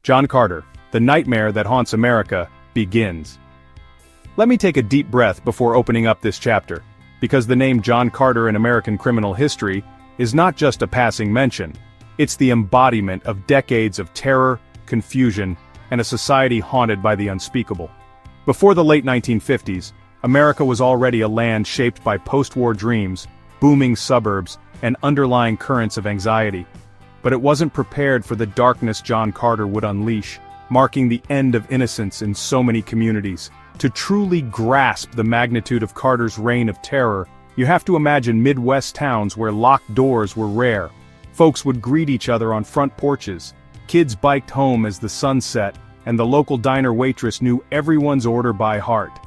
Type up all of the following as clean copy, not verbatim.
John Carter, the nightmare that haunts America, begins. Let me take a deep breath before opening up this chapter, because the name John Carter in American criminal history is not just a passing mention. It's the embodiment of decades of terror, confusion, and a society haunted by the unspeakable. Before the late 1950s, America was already a land shaped by post-war dreams, booming suburbs, and underlying currents of anxiety. But it wasn't prepared for the darkness John Carter would unleash, marking the end of innocence in so many communities. To truly grasp the magnitude of Carter's reign of terror, you have to imagine Midwest towns where locked doors were rare. Folks would greet each other on front porches, kids biked home as the sun set, and the local diner waitress knew everyone's order by heart.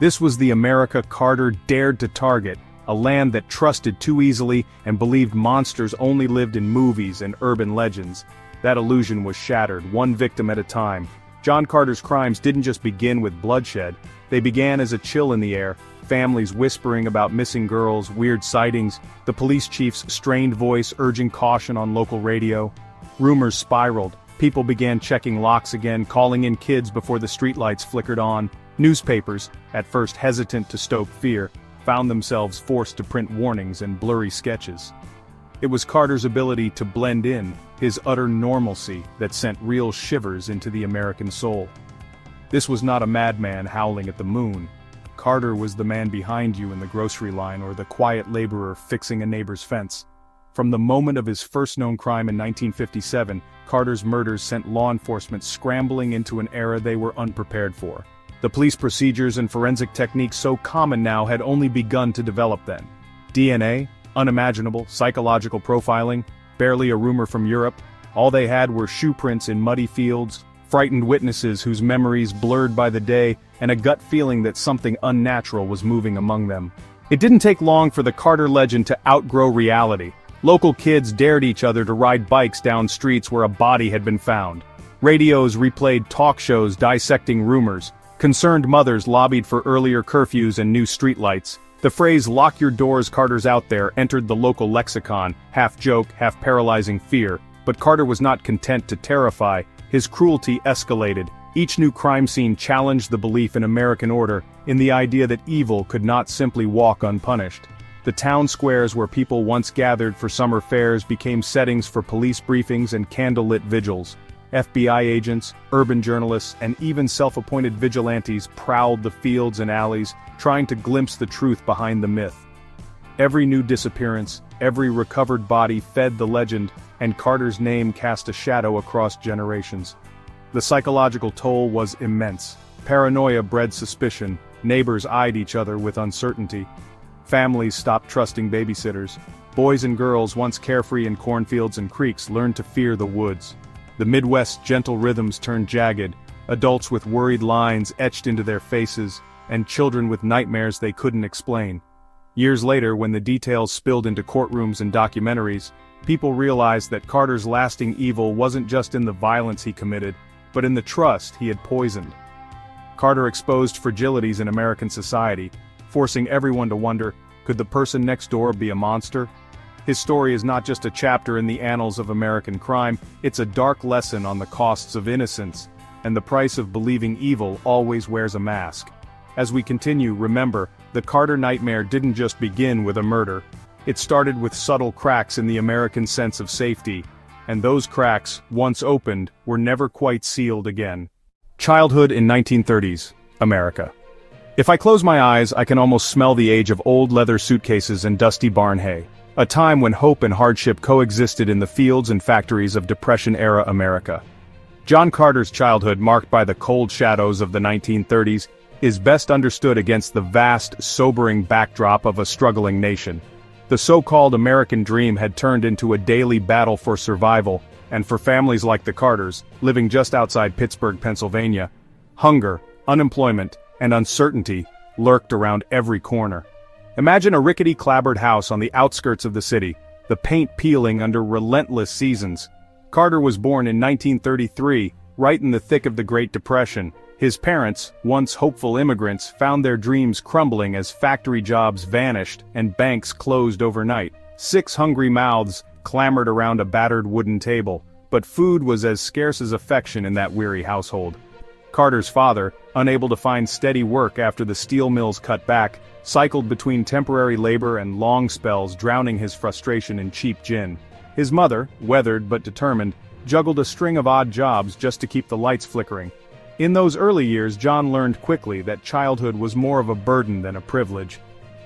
This was the America Carter dared to target, a land that trusted too easily and believed monsters only lived in movies and urban legends. That illusion was shattered, one victim at a time. John Carter's crimes didn't just begin with bloodshed, they began as a chill in the air, families whispering about missing girls, weird sightings, the police chief's strained voice urging caution on local radio. Rumors spiraled, people began checking locks again, calling in kids before the streetlights flickered on. Newspapers, at first hesitant to stoke fear, found themselves forced to print warnings and blurry sketches. It was Carter's ability to blend in, his utter normalcy, that sent real shivers into the American soul. This was not a madman howling at the moon. Carter was the man behind you in the grocery line or the quiet laborer fixing a neighbor's fence. From the moment of his first known crime in 1957, Carter's murders sent law enforcement scrambling into an era they were unprepared for. The police procedures and forensic techniques so common now had only begun to develop then. DNA? Unimaginable. Psychological profiling? Barely a rumor from Europe. All they had were shoe prints in muddy fields, frightened witnesses whose memories blurred by the day, and a gut feeling that something unnatural was moving among them. It didn't take long for the Carter legend to outgrow reality. Local kids dared each other to ride bikes down streets where a body had been found. Radios replayed talk shows dissecting rumors. Concerned mothers lobbied for earlier curfews and new streetlights. The phrase "lock your doors, Carter's out there" entered the local lexicon, half joke, half paralyzing fear. But Carter was not content to terrify. His cruelty escalated. Each new crime scene challenged the belief in American order, in the idea that evil could not simply walk unpunished. The town squares where people once gathered for summer fairs became settings for police briefings and candlelit vigils. FBI agents, urban journalists, and even self-appointed vigilantes prowled the fields and alleys, trying to glimpse the truth behind the myth. Every new disappearance, every recovered body fed the legend, and Carter's name cast a shadow across generations. The psychological toll was immense. Paranoia bred suspicion, neighbors eyed each other with uncertainty. Families stopped trusting babysitters. Boys and girls once carefree in cornfields and creeks learned to fear the woods. The Midwest's gentle rhythms turned jagged, adults with worried lines etched into their faces, and children with nightmares they couldn't explain. Years later, when the details spilled into courtrooms and documentaries, people realized that Carter's lasting evil wasn't just in the violence he committed, but in the trust he had poisoned. Carter exposed fragilities in American society, forcing everyone to wonder, could the person next door be a monster? His story is not just a chapter in the annals of American crime, it's a dark lesson on the costs of innocence, and the price of believing evil always wears a mask. As we continue, remember, the Carter nightmare didn't just begin with a murder. It started with subtle cracks in the American sense of safety, and those cracks, once opened, were never quite sealed again. Childhood in 1930s, America. If I close my eyes, I can almost smell the age of old leather suitcases and dusty barn hay. A time when hope and hardship coexisted in the fields and factories of Depression-era America. John Carter's childhood, marked by the cold shadows of the 1930s, is best understood against the vast, sobering backdrop of a struggling nation. The so-called American dream had turned into a daily battle for survival, and for families like the Carters, living just outside Pittsburgh, Pennsylvania, hunger, unemployment, and uncertainty lurked around every corner. Imagine a rickety clapboard house on the outskirts of the city, the paint peeling under relentless seasons. Carter was born in 1933, right in the thick of the Great Depression. His parents, once hopeful immigrants, found their dreams crumbling as factory jobs vanished and banks closed overnight. 6 hungry mouths clamored around a battered wooden table, but food was as scarce as affection in that weary household. Carter's father, unable to find steady work after the steel mills cut back, cycled between temporary labor and long spells, drowning his frustration in cheap gin. His mother, weathered but determined, juggled a string of odd jobs just to keep the lights flickering. In those early years, John learned quickly that childhood was more of a burden than a privilege.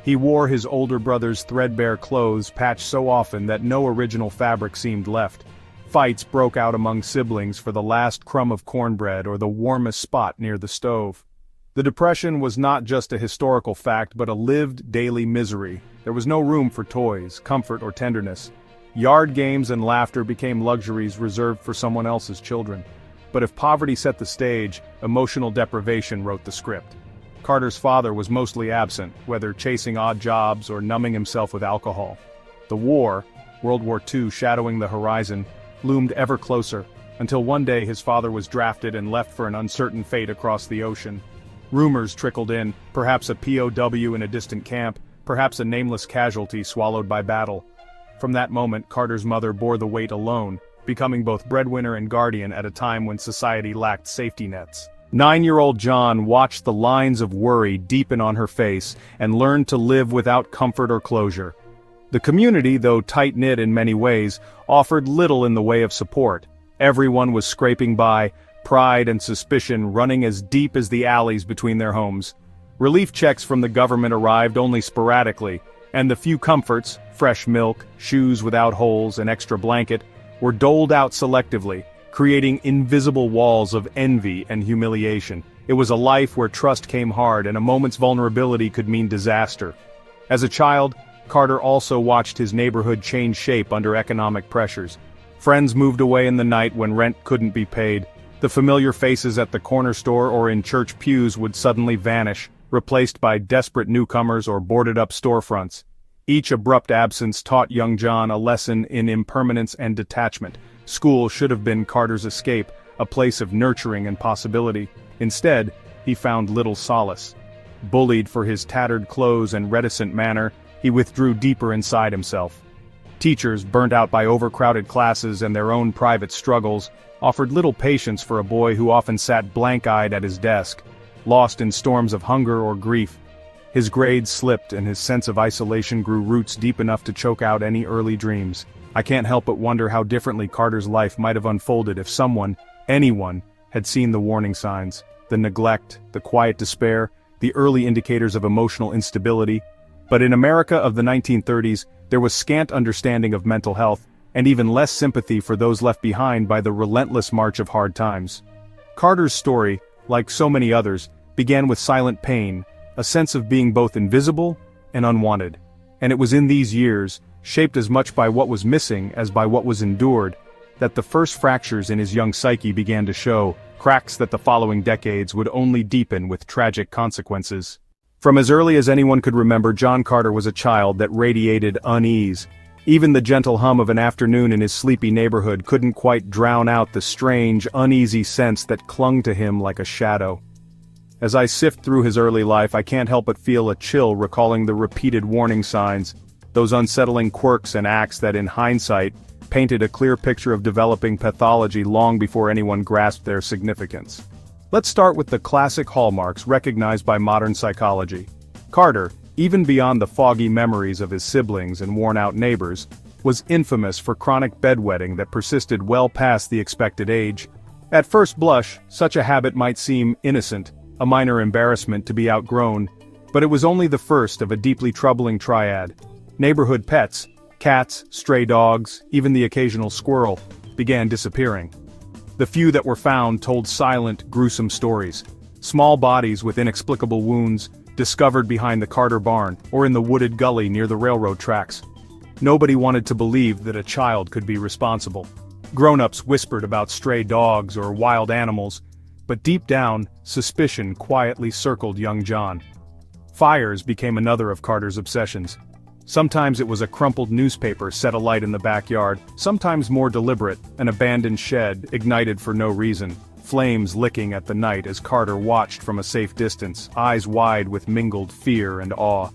He wore his older brother's threadbare clothes patched so often that no original fabric seemed left. Fights broke out among siblings for the last crumb of cornbread or the warmest spot near the stove. The Depression was not just a historical fact but a lived daily misery. There was no room for toys, comfort, or tenderness. Yard games and laughter became luxuries reserved for someone else's children. But if poverty set the stage, emotional deprivation wrote the script. Carter's father was mostly absent, whether chasing odd jobs or numbing himself with alcohol. The war, World War II shadowing the horizon, loomed ever closer, until one day his father was drafted and left for an uncertain fate across the ocean. Rumors trickled in, perhaps a POW in a distant camp, perhaps a nameless casualty swallowed by battle. From that moment, Carter's mother bore the weight alone, becoming both breadwinner and guardian at a time when society lacked safety nets. 9-year-old John watched the lines of worry deepen on her face and learned to live without comfort or closure. The community, though tight-knit in many ways, offered little in the way of support. Everyone was scraping by, pride and suspicion running as deep as the alleys between their homes. Relief checks from the government arrived only sporadically, and the few comforts, fresh milk, shoes without holes, and extra blanket, were doled out selectively, creating invisible walls of envy and humiliation. It was a life where trust came hard and a moment's vulnerability could mean disaster. As a child, Carter also watched his neighborhood change shape under economic pressures. Friends moved away in the night when rent couldn't be paid. The familiar faces at the corner store or in church pews would suddenly vanish, replaced by desperate newcomers or boarded-up storefronts. Each abrupt absence taught young John a lesson in impermanence and detachment. School should have been Carter's escape, a place of nurturing and possibility. Instead, he found little solace. Bullied for his tattered clothes and reticent manner, he withdrew deeper inside himself. Teachers, burnt out by overcrowded classes and their own private struggles, offered little patience for a boy who often sat blank-eyed at his desk, lost in storms of hunger or grief. His grades slipped and his sense of isolation grew roots deep enough to choke out any early dreams. I can't help but wonder how differently Carter's life might have unfolded if someone, anyone, had seen the warning signs, the neglect, the quiet despair, the early indicators of emotional instability. But in America of the 1930s, there was scant understanding of mental health, and even less sympathy for those left behind by the relentless march of hard times. Carter's story, like so many others, began with silent pain, a sense of being both invisible and unwanted. And it was in these years, shaped as much by what was missing as by what was endured, that the first fractures in his young psyche began to show, cracks that the following decades would only deepen with tragic consequences. From as early as anyone could remember, John Carter was a child that radiated unease. Even the gentle hum of an afternoon in his sleepy neighborhood couldn't quite drown out the strange, uneasy sense that clung to him like a shadow. As I sift through his early life, I can't help but feel a chill recalling the repeated warning signs, those unsettling quirks and acts that in hindsight, painted a clear picture of developing pathology long before anyone grasped their significance. Let's start with the classic hallmarks recognized by modern psychology. Carter, even beyond the foggy memories of his siblings and worn-out neighbors, was infamous for chronic bedwetting that persisted well past the expected age. At first blush, such a habit might seem innocent, a minor embarrassment to be outgrown, but it was only the first of a deeply troubling triad. Neighborhood pets, cats, stray dogs, even the occasional squirrel, began disappearing. The few that were found told silent, gruesome stories. Small bodies with inexplicable wounds, discovered behind the Carter barn, or in the wooded gully near the railroad tracks. Nobody wanted to believe that a child could be responsible. Grown-ups whispered about stray dogs or wild animals, but deep down, suspicion quietly circled young John. Fires became another of Carter's obsessions. Sometimes it was a crumpled newspaper set alight in the backyard, sometimes more deliberate, an abandoned shed ignited for no reason, flames licking at the night as Carter watched from a safe distance, eyes wide with mingled fear and awe.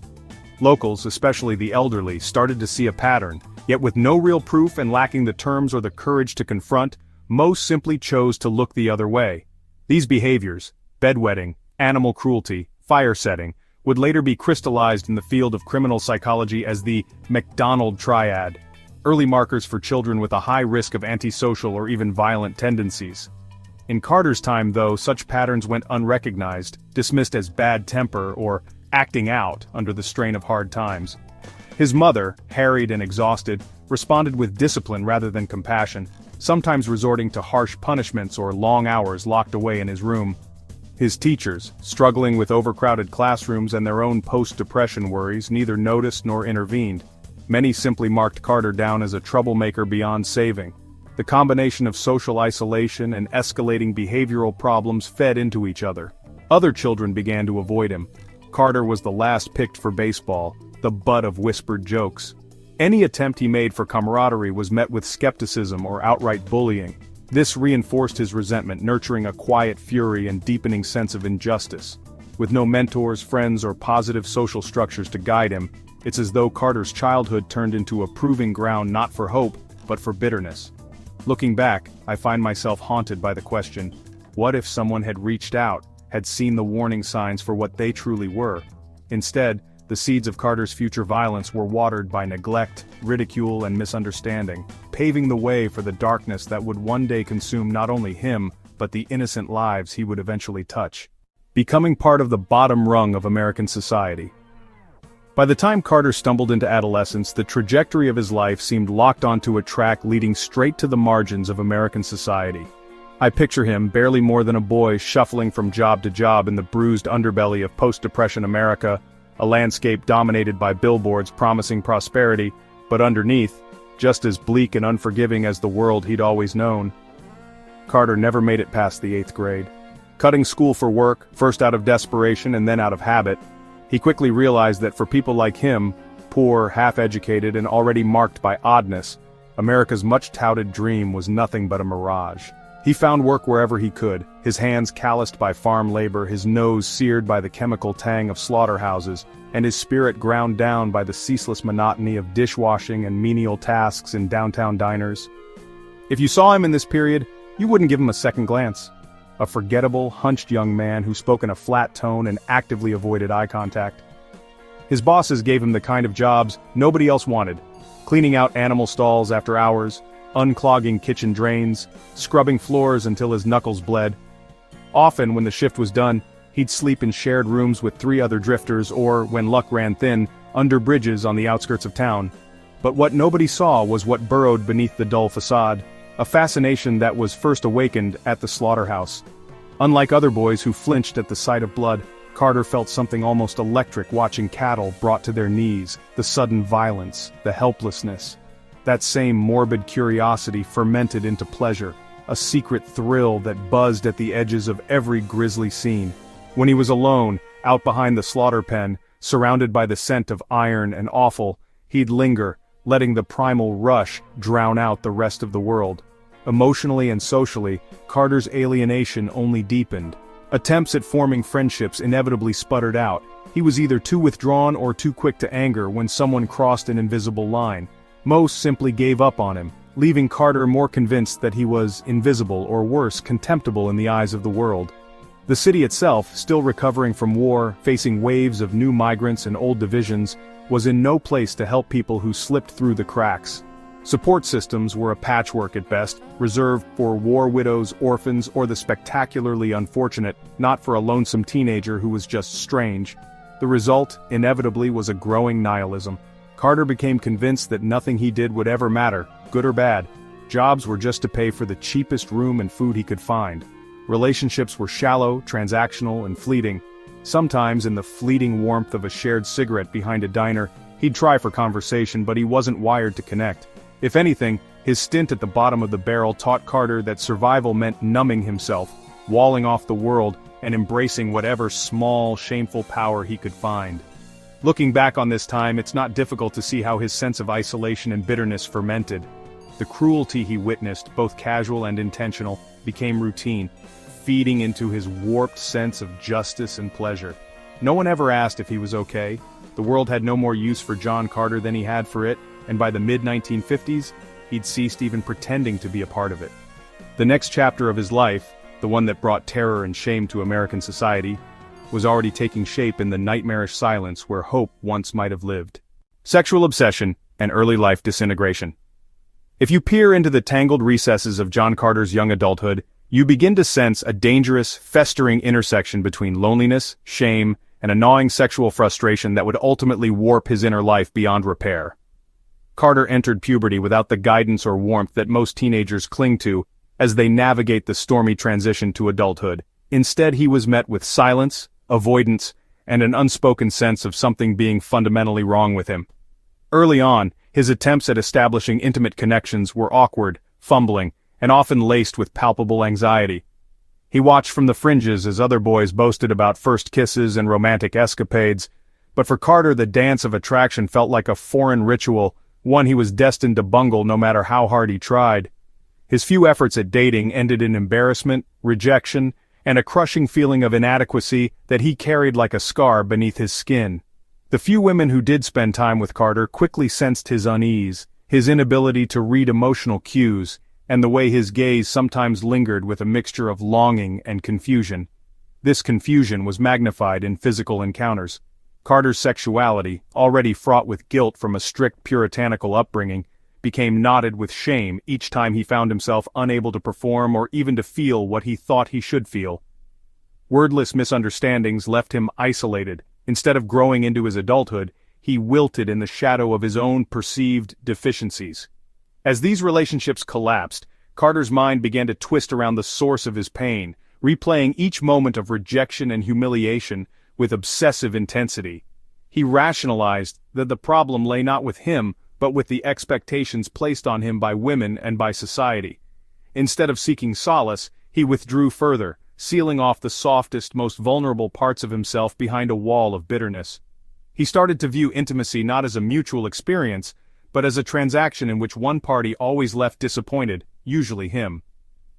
Locals, especially the elderly, started to see a pattern. Yet with no real proof and lacking the terms or the courage to confront, most simply chose to look the other way. These behaviors, bedwetting, animal cruelty, fire setting, would later be crystallized in the field of criminal psychology as the McDonald Triad, early markers for children with a high risk of antisocial or even violent tendencies. In Carter's time, though, such patterns went unrecognized, dismissed as bad temper or acting out under the strain of hard times. His mother, harried and exhausted, responded with discipline rather than compassion, sometimes resorting to harsh punishments or long hours locked away in his room. His teachers, struggling with overcrowded classrooms and their own post-depression worries, neither noticed nor intervened. Many simply marked Carter down as a troublemaker beyond saving. The combination of social isolation and escalating behavioral problems fed into each other. Other children began to avoid him. Carter was the last picked for baseball, the butt of whispered jokes. Any attempt he made for camaraderie was met with skepticism or outright bullying. This reinforced his resentment, nurturing a quiet fury and deepening sense of injustice. With no mentors, friends, or positive social structures to guide him, it's as though Carter's childhood turned into a proving ground not for hope, but for bitterness. Looking back, I find myself haunted by the question, what if someone had reached out, had seen the warning signs for what they truly were? Instead, the seeds of Carter's future violence were watered by neglect, ridicule, and misunderstanding, paving the way for the darkness that would one day consume not only him, but the innocent lives he would eventually touch. Becoming part of the bottom rung of American society. By the time Carter stumbled into adolescence, the trajectory of his life seemed locked onto a track leading straight to the margins of American society. I picture him, barely more than a boy, shuffling from job to job in the bruised underbelly of post-depression America, a landscape dominated by billboards promising prosperity, but underneath, just as bleak and unforgiving as the world he'd always known. Carter never made it past the 8th grade. Cutting school for work, first out of desperation and then out of habit, he quickly realized that for people like him, poor, half-educated, and already marked by oddness, America's much-touted dream was nothing but a mirage. He found work wherever he could, his hands calloused by farm labor, his nose seared by the chemical tang of slaughterhouses, and his spirit ground down by the ceaseless monotony of dishwashing and menial tasks in downtown diners. If you saw him in this period, you wouldn't give him a second glance. A forgettable, hunched young man who spoke in a flat tone and actively avoided eye contact. His bosses gave him the kind of jobs nobody else wanted, cleaning out animal stalls after hours, unclogging kitchen drains, scrubbing floors until his knuckles bled. Often, when the shift was done, he'd sleep in shared rooms with 3 other drifters or, when luck ran thin, under bridges on the outskirts of town. But what nobody saw was what burrowed beneath the dull facade, a fascination that was first awakened at the slaughterhouse. Unlike other boys who flinched at the sight of blood, Carter felt something almost electric watching cattle brought to their knees, the sudden violence, the helplessness. That same morbid curiosity fermented into pleasure, a secret thrill that buzzed at the edges of every grisly scene. When he was alone, out behind the slaughter pen, surrounded by the scent of iron and offal, he'd linger, letting the primal rush drown out the rest of the world. Emotionally and socially, Carter's alienation only deepened. Attempts at forming friendships inevitably sputtered out. He was either too withdrawn or too quick to anger when someone crossed an invisible line. Most simply gave up on him, leaving Carter more convinced that he was invisible or worse, contemptible in the eyes of the world. The city itself, still recovering from war, facing waves of new migrants and old divisions, was in no place to help people who slipped through the cracks. Support systems were a patchwork at best, reserved for war widows, orphans, or the spectacularly unfortunate, not for a lonesome teenager who was just strange. The result, inevitably, was a growing nihilism. Carter became convinced that nothing he did would ever matter, good or bad. Jobs were just to pay for the cheapest room and food he could find. Relationships were shallow, transactional, and fleeting. Sometimes, in the fleeting warmth of a shared cigarette behind a diner, he'd try for conversation, but he wasn't wired to connect. If anything, his stint at the bottom of the barrel taught Carter that survival meant numbing himself, walling off the world, and embracing whatever small, shameful power he could find. Looking back on this time, it's not difficult to see how his sense of isolation and bitterness fermented. The cruelty he witnessed, both casual and intentional, became routine, feeding into his warped sense of justice and pleasure. No one ever asked if he was okay. The world had no more use for John Carter than he had for it, and by the mid-1950s, he'd ceased even pretending to be a part of it. The next chapter of his life, the one that brought terror and shame to American society, was already taking shape in the nightmarish silence where hope once might have lived. Sexual obsession and early life disintegration. If you peer into the tangled recesses of John Carter's young adulthood, you begin to sense a dangerous, festering intersection between loneliness, shame, and a gnawing sexual frustration that would ultimately warp his inner life beyond repair. Carter entered puberty without the guidance or warmth that most teenagers cling to as they navigate the stormy transition to adulthood. Instead, he was met with silence, avoidance, and an unspoken sense of something being fundamentally wrong with him. Early on, his attempts at establishing intimate connections were awkward, fumbling, and often laced with palpable anxiety. He watched from the fringes as other boys boasted about first kisses and romantic escapades, but for Carter the dance of attraction felt like a foreign ritual, one he was destined to bungle no matter how hard he tried. His few efforts at dating ended in embarrassment, rejection, and a crushing feeling of inadequacy that he carried like a scar beneath his skin. The few women who did spend time with Carter quickly sensed his unease, his inability to read emotional cues, and the way his gaze sometimes lingered with a mixture of longing and confusion. This confusion was magnified in physical encounters. Carter's sexuality, already fraught with guilt from a strict puritanical upbringing, became knotted with shame each time he found himself unable to perform or even to feel what he thought he should feel. Wordless misunderstandings left him isolated. Instead of growing into his adulthood, he wilted in the shadow of his own perceived deficiencies. As these relationships collapsed, Carter's mind began to twist around the source of his pain, replaying each moment of rejection and humiliation with obsessive intensity. He rationalized that the problem lay not with him, but with the expectations placed on him by women and by society. Instead of seeking solace, he withdrew further, sealing off the softest, most vulnerable parts of himself behind a wall of bitterness. He started to view intimacy not as a mutual experience, but as a transaction in which one party always left disappointed, usually him.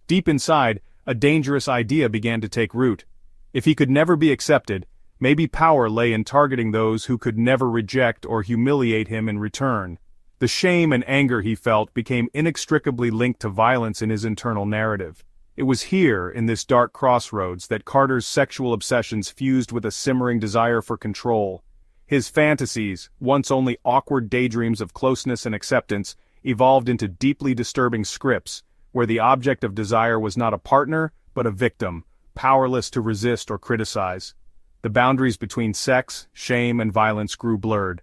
Deep inside, a dangerous idea began to take root. If he could never be accepted, maybe power lay in targeting those who could never reject or humiliate him in return. The shame and anger he felt became inextricably linked to violence in his internal narrative. It was here, in this dark crossroads, that Carter's sexual obsessions fused with a simmering desire for control. His fantasies, once only awkward daydreams of closeness and acceptance, evolved into deeply disturbing scripts, where the object of desire was not a partner, but a victim, powerless to resist or criticize. The boundaries between sex, shame, and violence grew blurred.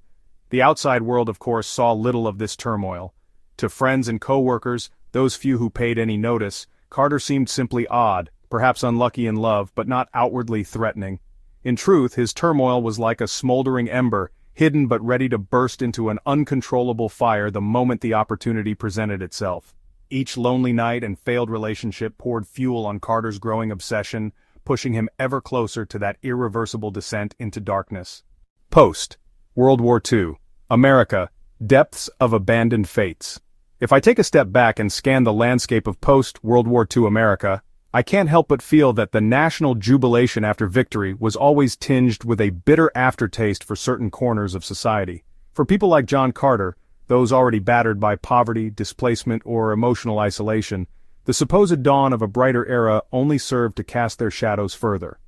The outside world, of course, saw little of this turmoil. To friends and co-workers, those few who paid any notice, Carter seemed simply odd, perhaps unlucky in love, but not outwardly threatening. In truth, his turmoil was like a smoldering ember, hidden but ready to burst into an uncontrollable fire the moment the opportunity presented itself. Each lonely night and failed relationship poured fuel on Carter's growing obsession, pushing him ever closer to that irreversible descent into darkness. Post-World War II, America, depths of abandoned fates. If I take a step back and scan the landscape of post-World War II America, I can't help but feel that the national jubilation after victory was always tinged with a bitter aftertaste for certain corners of society. For people like John Carter, those already battered by poverty, displacement, or emotional isolation, the supposed dawn of a brighter era only served to cast their shadows further.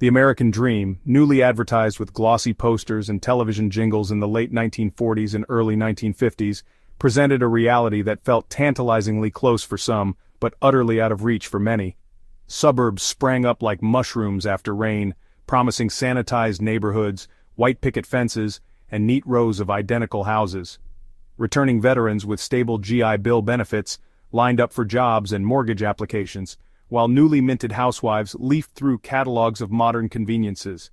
The American dream, newly advertised with glossy posters and television jingles in the late 1940s and early 1950s, presented a reality that felt tantalizingly close for some, but utterly out of reach for many. Suburbs sprang up like mushrooms after rain, promising sanitized neighborhoods, white picket fences, and neat rows of identical houses. Returning veterans with stable GI Bill benefits lined up for jobs and mortgage applications, while newly minted housewives leafed through catalogs of modern conveniences.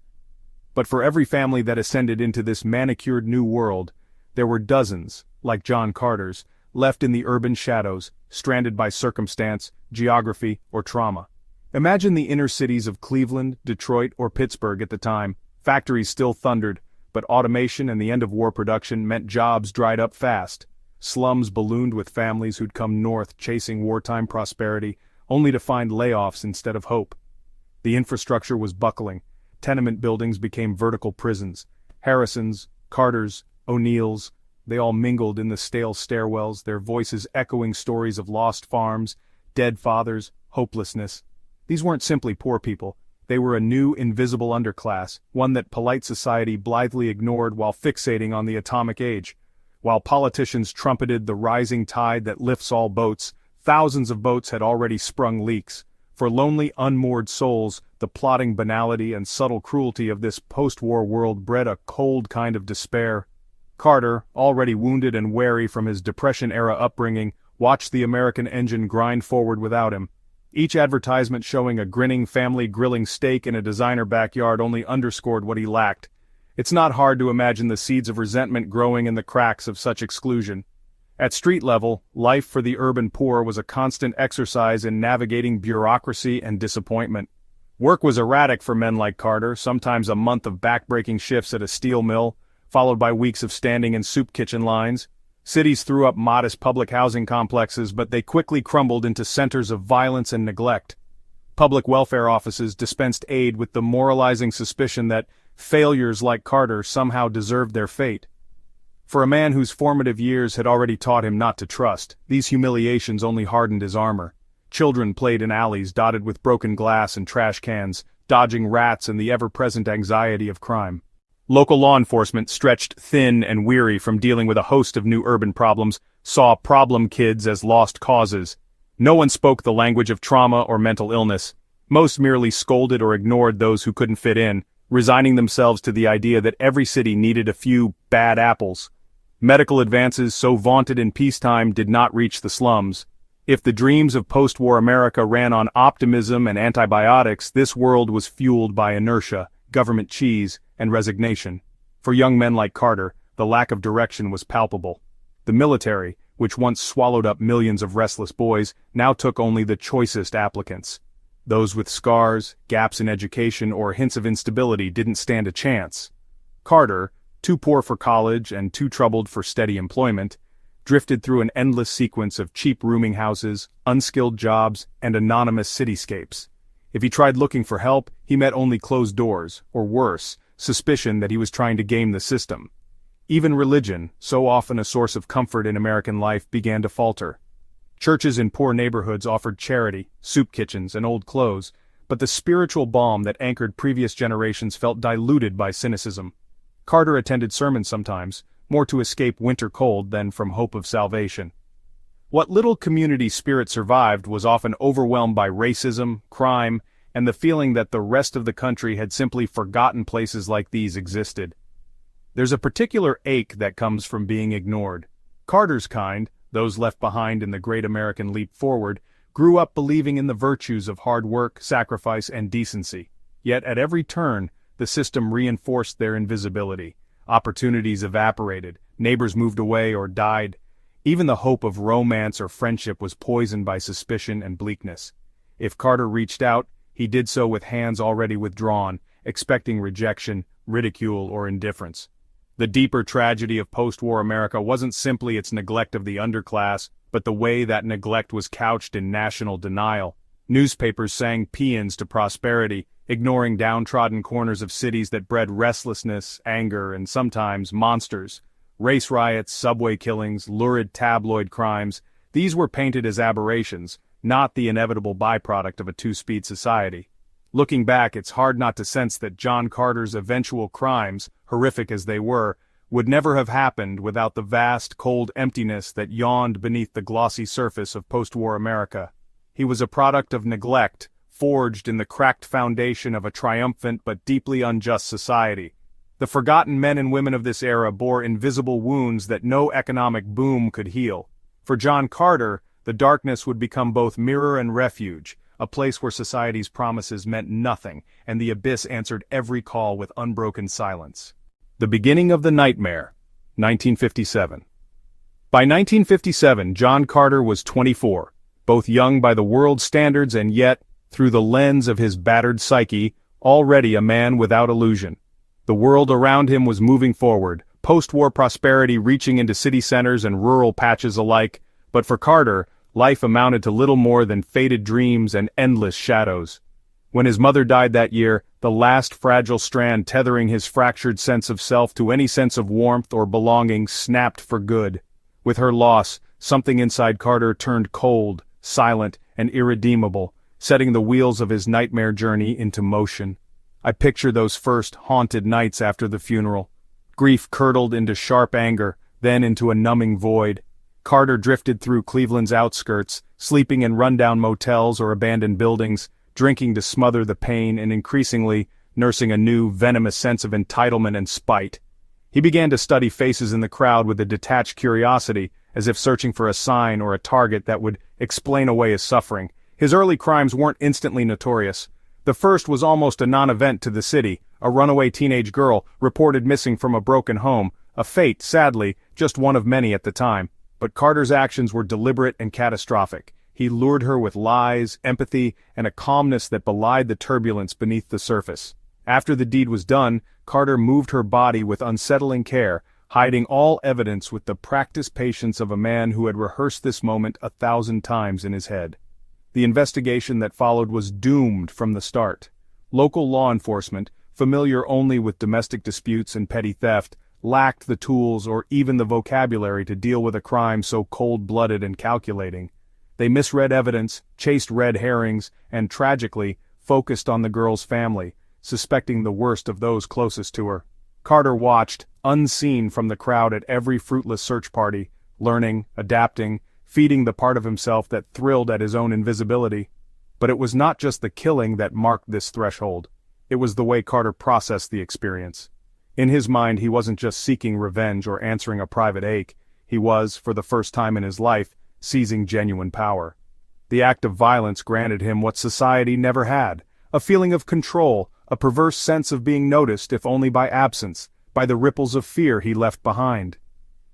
But for every family that ascended into this manicured new world, there were dozens, like John Carter's, left in the urban shadows, stranded by circumstance, geography, or trauma. Imagine the inner cities of Cleveland, Detroit, or Pittsburgh at the time. Factories still thundered, but automation and the end of war production meant jobs dried up fast. Slums ballooned with families who'd come north chasing wartime prosperity, only to find layoffs instead of hope. The infrastructure was buckling. Tenement buildings became vertical prisons. Harrisons, Carters, O'Neills, They all mingled in the stale stairwells, their voices echoing stories of lost farms, dead fathers, hopelessness. These weren't simply poor people. They were a new, invisible underclass, one that polite society blithely ignored while fixating on the atomic age. While politicians trumpeted the rising tide that lifts all boats, thousands of boats had already sprung leaks. For lonely, unmoored souls, the plotting banality and subtle cruelty of this post-war world bred a cold kind of despair. Carter, already wounded and weary from his Depression-era upbringing, watched the American engine grind forward without him. Each advertisement showing a grinning family grilling steak in a designer backyard only underscored what he lacked. It's not hard to imagine the seeds of resentment growing in the cracks of such exclusion. At street level, life for the urban poor was a constant exercise in navigating bureaucracy and disappointment. Work was erratic for men like Carter, sometimes a month of back-breaking shifts at a steel mill, followed by weeks of standing in soup kitchen lines. Cities threw up modest public housing complexes, but they quickly crumbled into centers of violence and neglect. Public welfare offices dispensed aid with the moralizing suspicion that failures like Carter somehow deserved their fate. For a man whose formative years had already taught him not to trust, these humiliations only hardened his armor. Children played in alleys dotted with broken glass and trash cans, dodging rats and the ever-present anxiety of crime. Local law enforcement, stretched thin and weary from dealing with a host of new urban problems, saw problem kids as lost causes. No one spoke the language of trauma or mental illness. Most merely scolded or ignored those who couldn't fit in, resigning themselves to the idea that every city needed a few bad apples. Medical advances so vaunted in peacetime did not reach the slums. If the dreams of post-war America ran on optimism and antibiotics, this world was fueled by inertia, government cheese, and resignation. For young men like Carter, the lack of direction was palpable. The military, which once swallowed up millions of restless boys, now took only the choicest applicants. Those with scars, gaps in education, or hints of instability didn't stand a chance. Carter, too poor for college and too troubled for steady employment, drifted through an endless sequence of cheap rooming houses, unskilled jobs, and anonymous cityscapes. If he tried looking for help, he met only closed doors, or worse, suspicion that he was trying to game the system. Even religion, so often a source of comfort in American life, began to falter. Churches in poor neighborhoods offered charity, soup kitchens, and old clothes, but the spiritual balm that anchored previous generations felt diluted by cynicism. Carter attended sermons sometimes, more to escape winter cold than from hope of salvation. What little community spirit survived was often overwhelmed by racism, crime, and the feeling that the rest of the country had simply forgotten places like these existed. There's a particular ache that comes from being ignored. Carter's kind, those left behind in the Great American Leap Forward, grew up believing in the virtues of hard work, sacrifice, and decency. Yet at every turn, the system reinforced their invisibility. Opportunities evaporated, neighbors moved away or died. Even the hope of romance or friendship was poisoned by suspicion and bleakness. If Carter reached out, he did so with hands already withdrawn, expecting rejection, ridicule, or indifference. The deeper tragedy of post-war America wasn't simply its neglect of the underclass, but the way that neglect was couched in national denial. Newspapers sang paeans to prosperity, ignoring downtrodden corners of cities that bred restlessness, anger, and sometimes monsters. Race riots, subway killings, lurid tabloid crimes, these were painted as aberrations, not the inevitable byproduct of a two-speed society. Looking back, it's hard not to sense that John Carter's eventual crimes, horrific as they were, would never have happened without the vast, cold emptiness that yawned beneath the glossy surface of post-war America. He was a product of neglect, forged in the cracked foundation of a triumphant but deeply unjust society. The forgotten men and women of this era bore invisible wounds that no economic boom could heal. For John Carter, the darkness would become both mirror and refuge, a place where society's promises meant nothing, and the abyss answered every call with unbroken silence. The beginning of the nightmare, 1957. By 1957, John Carter was 24, both young by the world's standards and yet, through the lens of his battered psyche, already a man without illusion. The world around him was moving forward, post-war prosperity reaching into city centers and rural patches alike, but for Carter, life amounted to little more than faded dreams and endless shadows. When his mother died that year, the last fragile strand tethering his fractured sense of self to any sense of warmth or belonging snapped for good. With her loss, something inside Carter turned cold, silent, and irredeemable, setting the wheels of his nightmare journey into motion. I picture those first haunted nights after the funeral. Grief curdled into sharp anger, then into a numbing void. Carter drifted through Cleveland's outskirts, sleeping in rundown motels or abandoned buildings, drinking to smother the pain and increasingly nursing a new, venomous sense of entitlement and spite. He began to study faces in the crowd with a detached curiosity, as if searching for a sign or a target that would explain away his suffering. His early crimes weren't instantly notorious. The first was almost a non-event to the city, a runaway teenage girl reported missing from a broken home, a fate, sadly, just one of many at the time. But Carter's actions were deliberate and catastrophic. He lured her with lies, empathy, and a calmness that belied the turbulence beneath the surface. After the deed was done, Carter moved her body with unsettling care, hiding all evidence with the practiced patience of a man who had rehearsed this moment 1,000 times in his head. The investigation that followed was doomed from the start. Local law enforcement, familiar only with domestic disputes and petty theft, lacked the tools or even the vocabulary to deal with a crime so cold-blooded and calculating. They misread evidence, chased red herrings, and tragically, focused on the girl's family, suspecting the worst of those closest to her. Carter watched, unseen from the crowd at every fruitless search party, learning, adapting, feeding the part of himself that thrilled at his own invisibility. But it was not just the killing that marked this threshold. It was the way Carter processed the experience. In his mind, he wasn't just seeking revenge or answering a private ache. He was, for the first time in his life, seizing genuine power. The act of violence granted him what society never had, a feeling of control, a perverse sense of being noticed if only by absence, by the ripples of fear he left behind.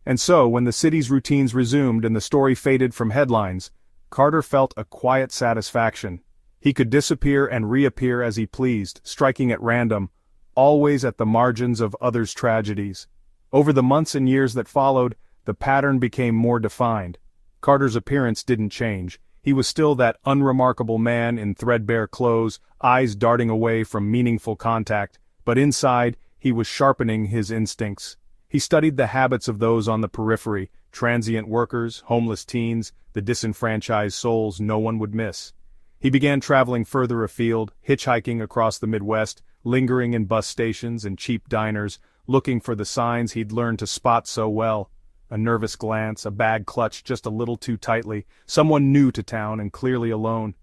And so, when the city's routines resumed and the story faded from headlines, Carter felt a quiet satisfaction. He could disappear and reappear as he pleased, striking at random, always at the margins of others' tragedies. Over the months and years that followed, the pattern became more defined. Carter's appearance didn't change. He was still that unremarkable man in threadbare clothes, eyes darting away from meaningful contact, but inside, he was sharpening his instincts. He studied the habits of those on the periphery, transient workers, homeless teens, the disenfranchised souls no one would miss. He began traveling further afield, hitchhiking across the Midwest, lingering in bus stations and cheap diners, looking for the signs he'd learned to spot so well. A nervous glance, a bag clutched just a little too tightly, someone new to town and clearly alone.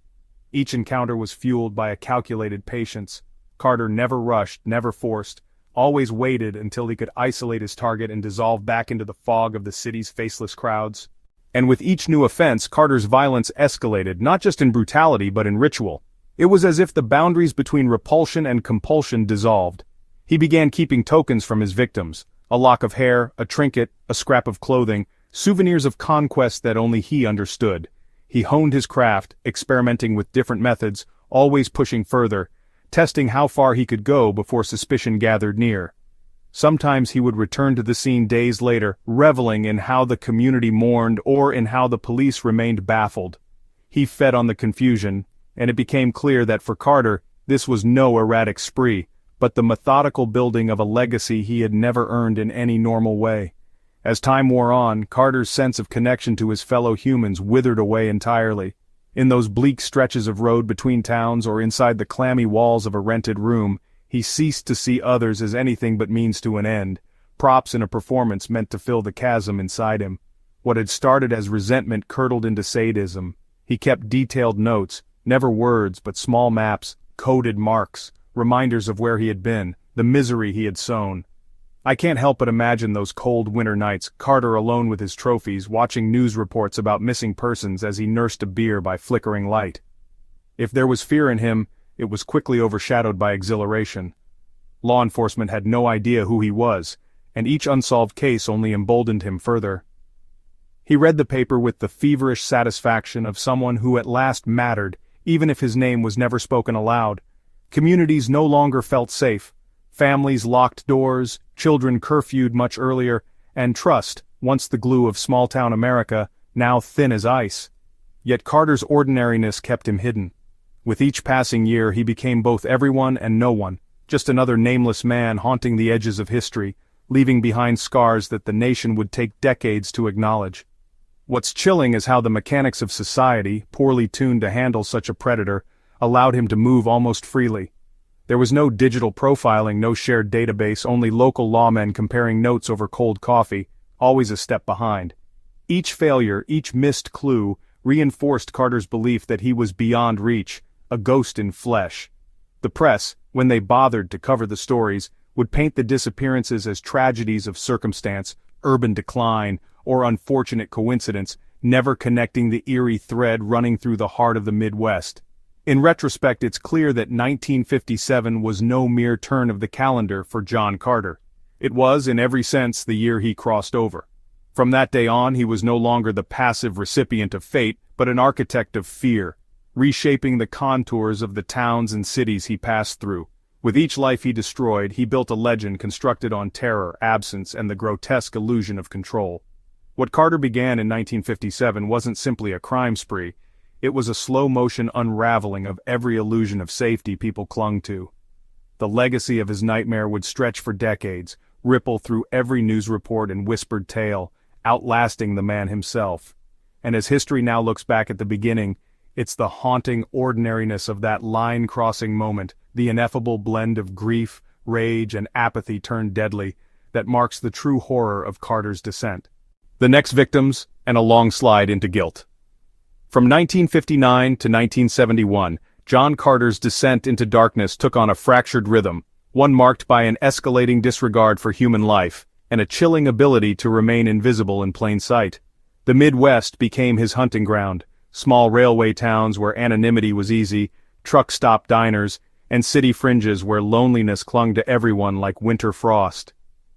Each encounter was fueled by a calculated patience. Carter never rushed, never forced, always waited until he could isolate his target and dissolve back into the fog of the city's faceless crowds. And with each new offense, Carter's violence escalated, not just in brutality but in ritual. It was as if the boundaries between repulsion and compulsion dissolved. He began keeping tokens from his victims. A lock of hair, a trinket, a scrap of clothing, souvenirs of conquest that only he understood. He honed his craft, experimenting with different methods, always pushing further, testing how far he could go before suspicion gathered near. Sometimes he would return to the scene days later, reveling in how the community mourned or in how the police remained baffled. He fed on the confusion, and it became clear that for Carter, this was no erratic spree, but the methodical building of a legacy he had never earned in any normal way. As time wore on, Carter's sense of connection to his fellow humans withered away entirely. In those bleak stretches of road between towns or inside the clammy walls of a rented room, he ceased to see others as anything but means to an end, props in a performance meant to fill the chasm inside him. What had started as resentment curdled into sadism. He kept detailed notes, never words but small maps, coded marks, reminders of where he had been, the misery he had sown. I can't help but imagine those cold winter nights, Carter alone with his trophies, watching news reports about missing persons as he nursed a beer by flickering light. If there was fear in him, it was quickly overshadowed by exhilaration. Law enforcement had no idea who he was, and each unsolved case only emboldened him further. He read the paper with the feverish satisfaction of someone who at last mattered, even if his name was never spoken aloud. Communities no longer felt safe. Families locked doors, children curfewed much earlier, and trust, once the glue of small-town America, now thin as ice. Yet Carter's ordinariness kept him hidden. With each passing year he became both everyone and no one, just another nameless man haunting the edges of history, leaving behind scars that the nation would take decades to acknowledge. What's chilling is how the mechanics of society, poorly tuned to handle such a predator, allowed him to move almost freely. There was no digital profiling, no shared database, only local lawmen comparing notes over cold coffee, always a step behind. Each failure, each missed clue, reinforced Carter's belief that he was beyond reach, a ghost in flesh. The press, when they bothered to cover the stories, would paint the disappearances as tragedies of circumstance, urban decline, or unfortunate coincidence, never connecting the eerie thread running through the heart of the Midwest. In retrospect, it's clear that 1957 was no mere turn of the calendar for John Carter. It was, in every sense, the year he crossed over. From that day on, he was no longer the passive recipient of fate, but an architect of fear, reshaping the contours of the towns and cities he passed through. With each life he destroyed, he built a legend constructed on terror, absence, and the grotesque illusion of control. What Carter began in 1957 wasn't simply a crime spree, it was a slow-motion unraveling of every illusion of safety people clung to. The legacy of his nightmare would stretch for decades, ripple through every news report and whispered tale, outlasting the man himself. And as history now looks back at the beginning, it's the haunting ordinariness of that line-crossing moment, the ineffable blend of grief, rage, and apathy turned deadly, that marks the true horror of Carter's descent. The next victims, and a long slide into guilt. From 1959 to 1971, John Carter's descent into darkness took on a fractured rhythm, one marked by an escalating disregard for human life, and a chilling ability to remain invisible in plain sight. The Midwest became his hunting ground, small railway towns where anonymity was easy, truck-stop diners, and city fringes where loneliness clung to everyone like winter frost.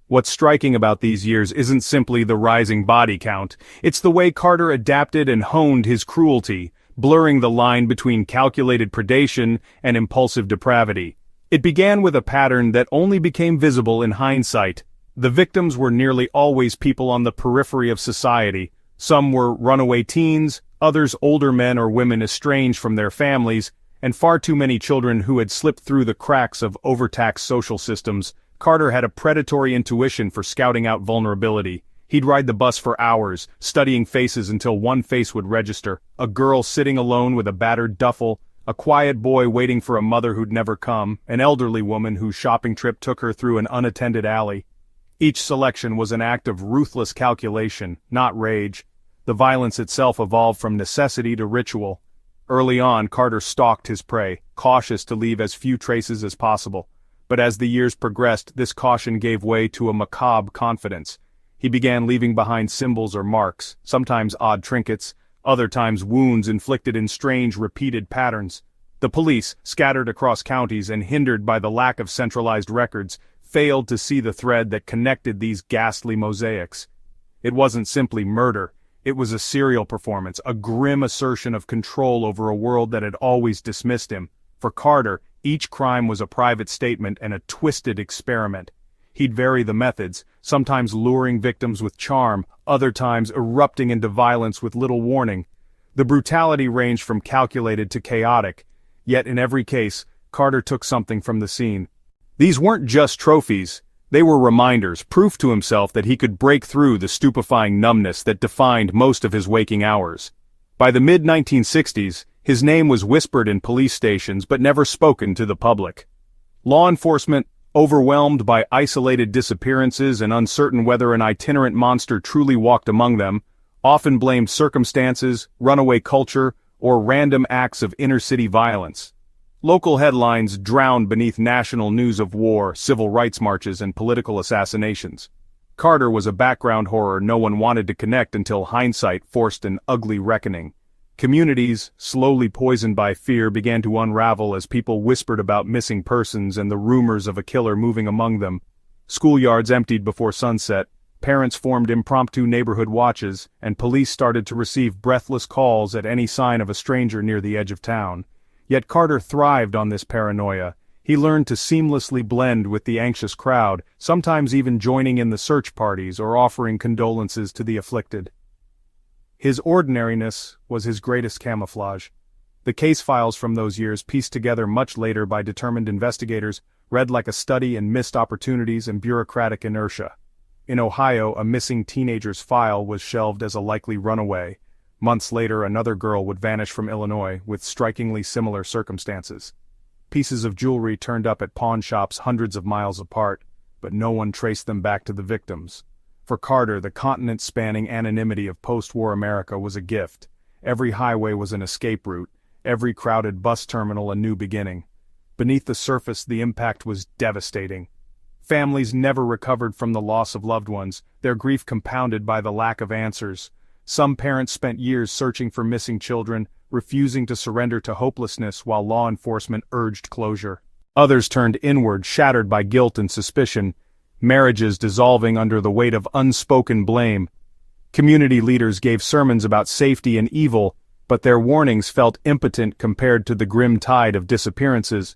What's striking about these years isn't simply the rising body count, it's the way Carter adapted and honed his cruelty, blurring the line between calculated predation and impulsive depravity. It began with a pattern that only became visible in hindsight. The victims were nearly always people on the periphery of society. Some were runaway teens, others older men or women estranged from their families, and far too many children who had slipped through the cracks of overtaxed social systems. Carter had a predatory intuition for scouting out vulnerability. He'd ride the bus for hours, studying faces until one face would register: a girl sitting alone with a battered duffel, a quiet boy waiting for a mother who'd never come, an elderly woman whose shopping trip took her through an unattended alley. Each selection was an act of ruthless calculation, not rage. The violence itself evolved from necessity to ritual. Early on, Carter stalked his prey, cautious to leave as few traces as possible. But as the years progressed, this caution gave way to a macabre confidence. He began leaving behind symbols or marks, sometimes odd trinkets, other times wounds inflicted in strange, repeated patterns. The police, scattered across counties and hindered by the lack of centralized records, failed to see the thread that connected these ghastly mosaics. It wasn't simply murder, it was a serial performance, a grim assertion of control over a world that had always dismissed him. For Carter, each crime was a private statement and a twisted experiment. He'd vary the methods, sometimes luring victims with charm, other times erupting into violence with little warning. The brutality ranged from calculated to chaotic, yet in every case, Carter took something from the scene. These weren't just trophies, they were reminders, proof to himself that he could break through the stupefying numbness that defined most of his waking hours. By the mid-1960s, his name was whispered in police stations but never spoken to the public. Law enforcement, overwhelmed by isolated disappearances and uncertain whether an itinerant monster truly walked among them, often blamed circumstances, runaway culture, or random acts of inner-city violence. Local headlines drowned beneath national news of war, civil rights marches, and political assassinations. Carter was a background horror no one wanted to connect until hindsight forced an ugly reckoning. Communities, slowly poisoned by fear, began to unravel as people whispered about missing persons and the rumors of a killer moving among them. Schoolyards emptied before sunset, parents formed impromptu neighborhood watches, and police started to receive breathless calls at any sign of a stranger near the edge of town. Yet Carter thrived on this paranoia. He learned to seamlessly blend with the anxious crowd, sometimes even joining in the search parties or offering condolences to the afflicted. His ordinariness was his greatest camouflage. The case files from those years, pieced together much later by determined investigators, read like a study in missed opportunities and bureaucratic inertia. In Ohio, a missing teenager's file was shelved as a likely runaway. Months later, another girl would vanish from Illinois, with strikingly similar circumstances. Pieces of jewelry turned up at pawn shops hundreds of miles apart, but no one traced them back to the victims. For Carter, the continent-spanning anonymity of post-war America was a gift. Every highway was an escape route, every crowded bus terminal a new beginning. Beneath the surface, the impact was devastating. Families never recovered from the loss of loved ones, their grief compounded by the lack of answers. Some parents spent years searching for missing children, refusing to surrender to hopelessness while law enforcement urged closure. Others turned inward, shattered by guilt and suspicion, marriages dissolving under the weight of unspoken blame. Community leaders gave sermons about safety and evil, but their warnings felt impotent compared to the grim tide of disappearances.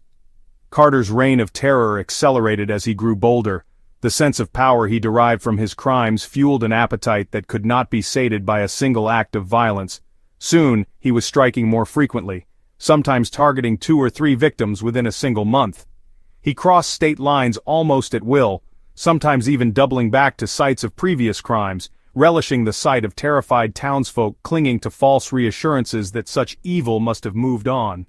Carter's reign of terror accelerated as he grew bolder. The sense of power he derived from his crimes fueled an appetite that could not be sated by a single act of violence. Soon, he was striking more frequently, sometimes targeting 2 or 3 victims within a single month. He crossed state lines almost at will, sometimes even doubling back to sites of previous crimes, relishing the sight of terrified townsfolk clinging to false reassurances that such evil must have moved on.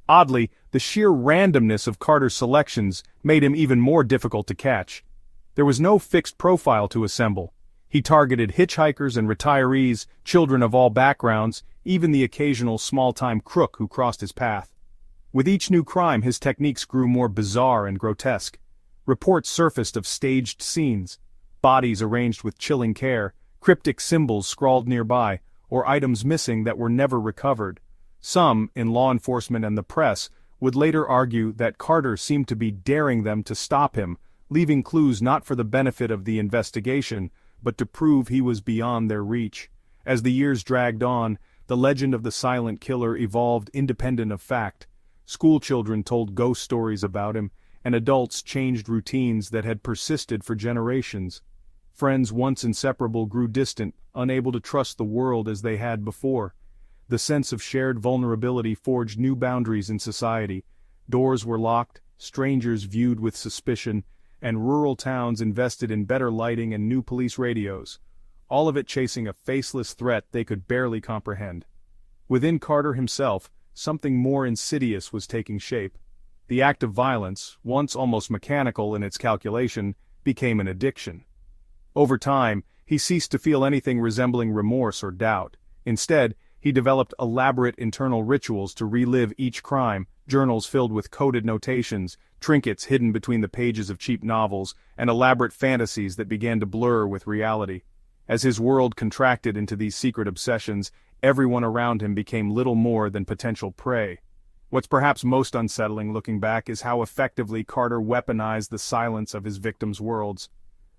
Oddly, the sheer randomness of Carter's selections made him even more difficult to catch. There was no fixed profile to assemble. He targeted hitchhikers and retirees, children of all backgrounds, even the occasional small-time crook who crossed his path. With each new crime, his techniques grew more bizarre and grotesque. Reports surfaced of staged scenes, bodies arranged with chilling care, cryptic symbols scrawled nearby, or items missing that were never recovered. Some, in law enforcement and the press, would later argue that Carter seemed to be daring them to stop him, leaving clues not for the benefit of the investigation, but to prove he was beyond their reach. As the years dragged on, the legend of the silent killer evolved independent of fact. Schoolchildren told ghost stories about him, and adults changed routines that had persisted for generations. Friends once inseparable grew distant, unable to trust the world as they had before. The sense of shared vulnerability forged new boundaries in society. Doors were locked, strangers viewed with suspicion, and rural towns invested in better lighting and new police radios, all of it chasing a faceless threat they could barely comprehend. Within Carter himself, something more insidious was taking shape. The act of violence, once almost mechanical in its calculation, became an addiction. Over time, he ceased to feel anything resembling remorse or doubt. Instead, he developed elaborate internal rituals to relive each crime, journals filled with coded notations, trinkets hidden between the pages of cheap novels, and elaborate fantasies that began to blur with reality. As his world contracted into these secret obsessions, everyone around him became little more than potential prey. What's perhaps most unsettling looking back is how effectively Carter weaponized the silence of his victims' worlds.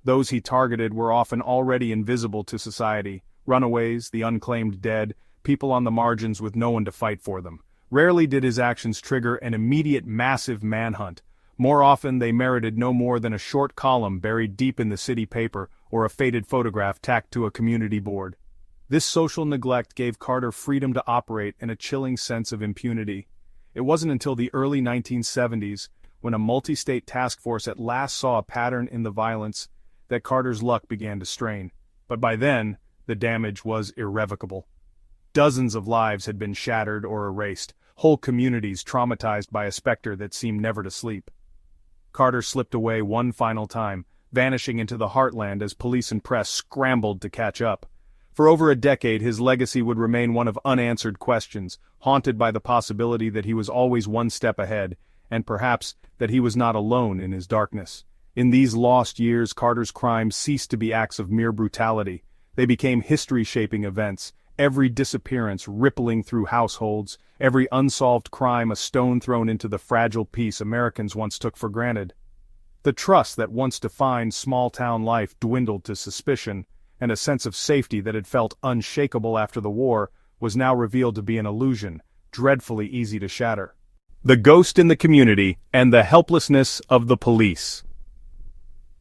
Those he targeted were often already invisible to society: runaways, the unclaimed dead, people on the margins with no one to fight for them. Rarely did his actions trigger an immediate massive manhunt. More often they merited no more than a short column buried deep in the city paper or a faded photograph tacked to a community board. This social neglect gave Carter freedom to operate in a chilling sense of impunity. It wasn't until the early 1970s, when a multi-state task force at last saw a pattern in the violence, that Carter's luck began to strain. But by then, the damage was irrevocable. Dozens of lives had been shattered or erased, whole communities traumatized by a specter that seemed never to sleep. Carter slipped away one final time, vanishing into the heartland as police and press scrambled to catch up. For over a decade, his legacy would remain one of unanswered questions, haunted by the possibility that he was always one step ahead, and perhaps that he was not alone in his darkness. In these lost years, Carter's crimes ceased to be acts of mere brutality. They became history-shaping events, every disappearance rippling through households, every unsolved crime a stone thrown into the fragile peace Americans once took for granted. The trust that once defined small-town life dwindled to suspicion, and a sense of safety that had felt unshakable after the war was now revealed to be an illusion, dreadfully easy to shatter. The ghost in the community and the helplessness of the police.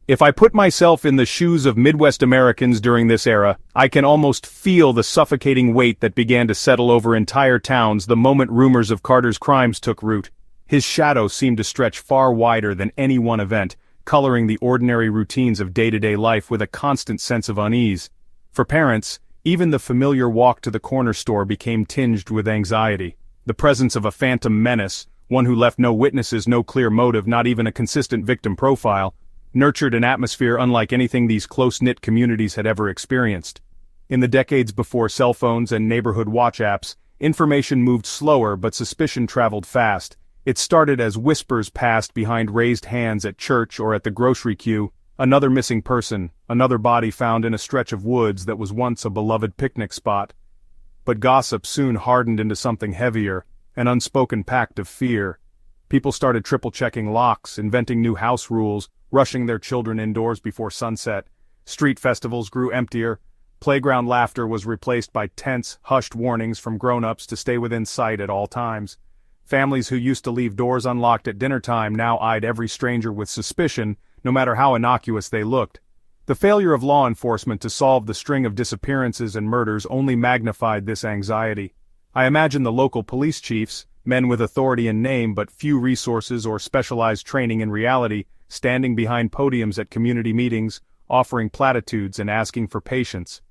If I put myself in the shoes of Midwest Americans during this era, I can almost feel the suffocating weight that began to settle over entire towns the moment rumors of Carter's crimes took root. His shadow seemed to stretch far wider than any one event, coloring the ordinary routines of day-to-day life with a constant sense of unease. For parents, even the familiar walk to the corner store became tinged with anxiety. The presence of a phantom menace, one who left no witnesses, no clear motive, not even a consistent victim profile, nurtured an atmosphere unlike anything these close-knit communities had ever experienced. In the decades before cell phones and neighborhood watch apps, information moved slower but suspicion traveled fast. It started as whispers passed behind raised hands at church or at the grocery queue, another missing person, another body found in a stretch of woods that was once a beloved picnic spot. But gossip soon hardened into something heavier, an unspoken pact of fear. People started triple-checking locks, inventing new house rules, rushing their children indoors before sunset. Street festivals grew emptier. Playground laughter was replaced by tense, hushed warnings from grown-ups to stay within sight at all times. Families who used to leave doors unlocked at dinner time now eyed every stranger with suspicion, no matter how innocuous they looked. The failure of law enforcement to solve the string of disappearances and murders only magnified this anxiety. I imagine the local police chiefs, men with authority in name but few resources or specialized training in reality, standing behind podiums at community meetings, offering platitudes and asking for patience.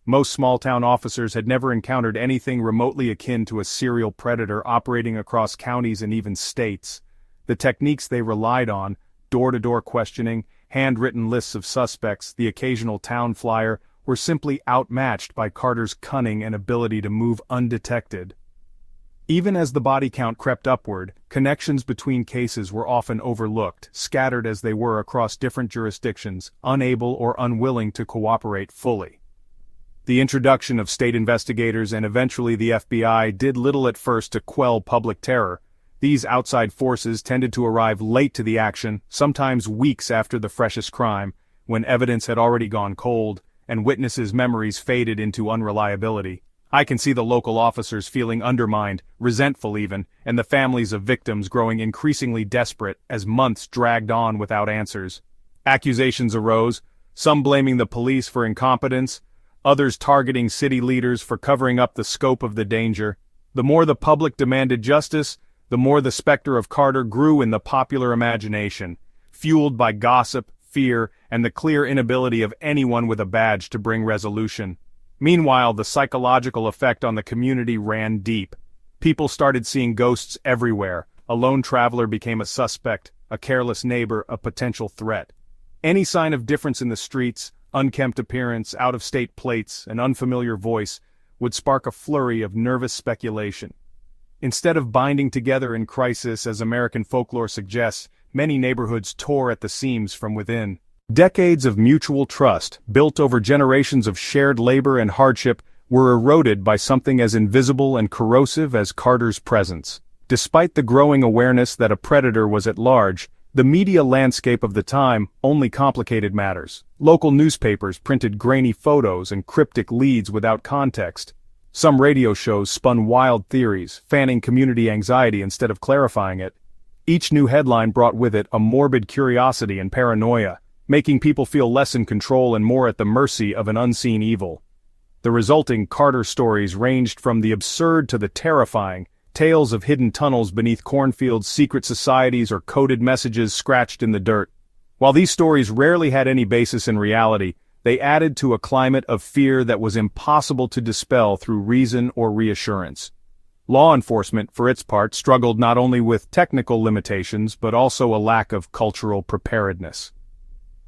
Most small-town officers had never encountered anything remotely akin to a serial predator operating across counties and even states. The techniques they relied on, door-to-door questioning, handwritten lists of suspects, the occasional town flyer, were simply outmatched by Carter's cunning and ability to move undetected. Even as the body count crept upward, connections between cases were often overlooked, scattered as they were across different jurisdictions, unable or unwilling to cooperate fully. The introduction of state investigators and eventually the FBI did little at first to quell public terror. These outside forces tended to arrive late to the action, sometimes weeks after the freshest crime, when evidence had already gone cold, and witnesses' memories faded into unreliability. I can see the local officers feeling undermined, resentful even, and the families of victims growing increasingly desperate as months dragged on without answers. Accusations arose, some blaming the police for incompetence, others targeting city leaders for covering up the scope of the danger. The more the public demanded justice, the more the specter of Carter grew in the popular imagination, fueled by gossip, fear, and the clear inability of anyone with a badge to bring resolution. Meanwhile, the psychological effect on the community ran deep. People started seeing ghosts everywhere. A lone traveler became a suspect, a careless neighbor a potential threat. Any sign of difference in the streets, unkempt appearance, out-of-state plates, an unfamiliar voice, would spark a flurry of nervous speculation. Instead of binding together in crisis as American folklore suggests, many neighborhoods tore at the seams from within. Decades of mutual trust, built over generations of shared labor and hardship, were eroded by something as invisible and corrosive as Carter's presence. Despite the growing awareness that a predator was at large, the media landscape of the time only complicated matters. Local newspapers printed grainy photos and cryptic leads without context. Some radio shows spun wild theories, fanning community anxiety instead of clarifying it. Each new headline brought with it a morbid curiosity and paranoia, making people feel less in control and more at the mercy of an unseen evil. The resulting Carter stories ranged from the absurd to the terrifying, tales of hidden tunnels beneath cornfields, secret societies, or coded messages scratched in the dirt. While these stories rarely had any basis in reality, they added to a climate of fear that was impossible to dispel through reason or reassurance. Law enforcement, for its part, struggled not only with technical limitations but also a lack of cultural preparedness.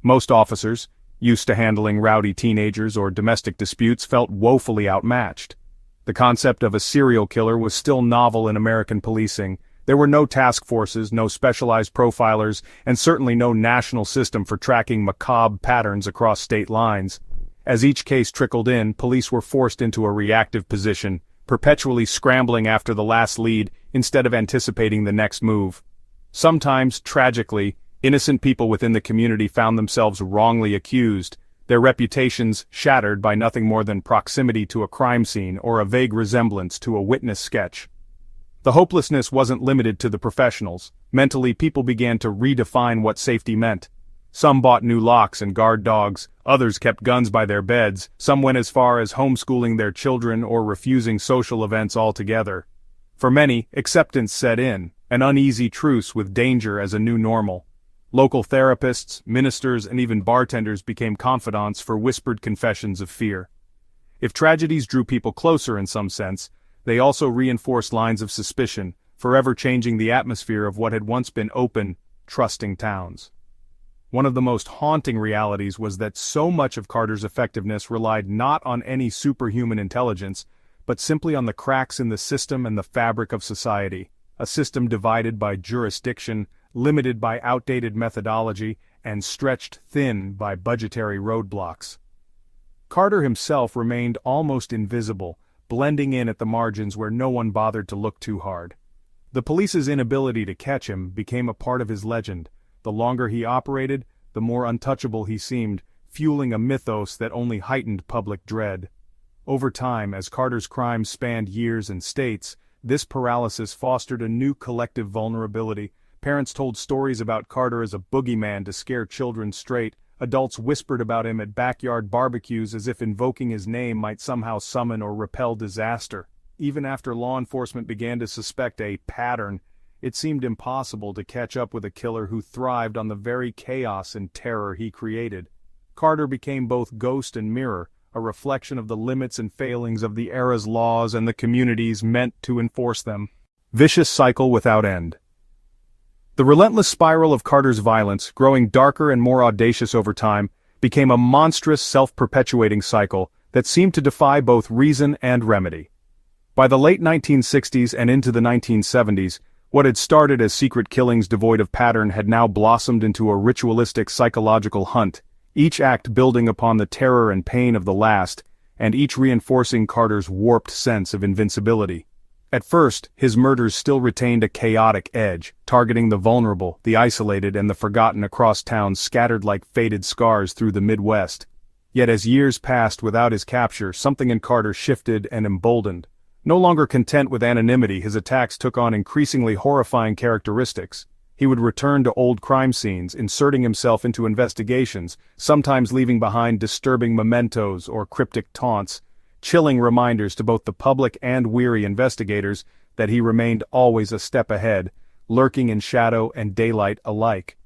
Most officers, used to handling rowdy teenagers or domestic disputes, felt woefully outmatched. The concept of a serial killer was still novel in American policing. There were no task forces, no specialized profilers, and certainly no national system for tracking macabre patterns across state lines. As each case trickled in, police were forced into a reactive position, perpetually scrambling after the last lead instead of anticipating the next move. Sometimes, tragically, innocent people within the community found themselves wrongly accused, their reputations shattered by nothing more than proximity to a crime scene or a vague resemblance to a witness sketch. The hopelessness wasn't limited to the professionals. Mentally, people began to redefine what safety meant. Some bought new locks and guard dogs, others kept guns by their beds, some went as far as homeschooling their children or refusing social events altogether. For many, acceptance set in, an uneasy truce with danger as a new normal. Local therapists, ministers, and even bartenders became confidants for whispered confessions of fear. If tragedies drew people closer in some sense, they also reinforced lines of suspicion, forever changing the atmosphere of what had once been open, trusting towns. One of the most haunting realities was that so much of Carter's effectiveness relied not on any superhuman intelligence, but simply on the cracks in the system and the fabric of society, a system divided by jurisdiction, limited by outdated methodology, and stretched thin by budgetary roadblocks. Carter himself remained almost invisible, blending in at the margins where no one bothered to look too hard. The police's inability to catch him became a part of his legend. The longer he operated, the more untouchable he seemed, fueling a mythos that only heightened public dread. Over time, as Carter's crimes spanned years and states, this paralysis fostered a new collective vulnerability. Parents told stories about Carter as a boogeyman to scare children straight. Adults whispered about him at backyard barbecues as if invoking his name might somehow summon or repel disaster. Even after law enforcement began to suspect a pattern, it seemed impossible to catch up with a killer who thrived on the very chaos and terror he created. Carter became both ghost and mirror, a reflection of the limits and failings of the era's laws and the communities meant to enforce them. Vicious cycle without end. The relentless spiral of Carter's violence, growing darker and more audacious over time, became a monstrous self-perpetuating cycle that seemed to defy both reason and remedy. By the late 1960s and into the 1970s, what had started as secret killings devoid of pattern had now blossomed into a ritualistic psychological hunt, each act building upon the terror and pain of the last, and each reinforcing Carter's warped sense of invincibility. At first, his murders still retained a chaotic edge, targeting the vulnerable, the isolated, and the forgotten across towns scattered like faded scars through the Midwest. Yet as years passed without his capture, something in Carter shifted and emboldened. No longer content with anonymity, his attacks took on increasingly horrifying characteristics. He would return to old crime scenes, inserting himself into investigations, sometimes leaving behind disturbing mementos or cryptic taunts, chilling reminders to both the public and weary investigators that he remained always a step ahead, lurking in shadow and daylight alike.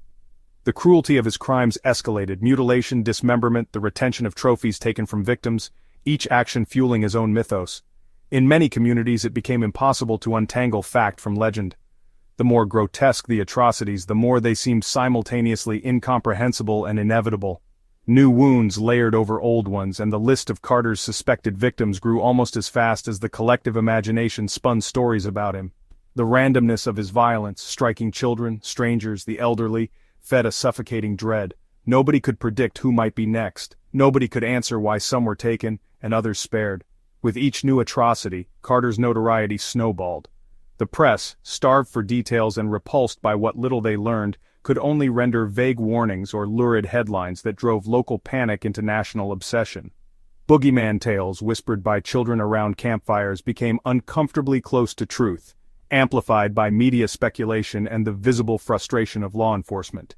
The cruelty of his crimes escalated: mutilation, dismemberment, the retention of trophies taken from victims, each action fueling his own mythos. In many communities it became impossible to untangle fact from legend. The more grotesque the atrocities, the more they seemed simultaneously incomprehensible and inevitable. New wounds layered over old ones, and the list of Carter's suspected victims grew almost as fast as the collective imagination spun stories about him. The randomness of his violence, striking children, strangers, the elderly, fed a suffocating dread. Nobody could predict who might be next. Nobody could answer why some were taken and others spared. With each new atrocity, Carter's notoriety snowballed. The press, starved for details and repulsed by what little they learned, could only render vague warnings or lurid headlines that drove local panic into national obsession. Boogeyman tales whispered by children around campfires became uncomfortably close to truth, amplified by media speculation and the visible frustration of law enforcement.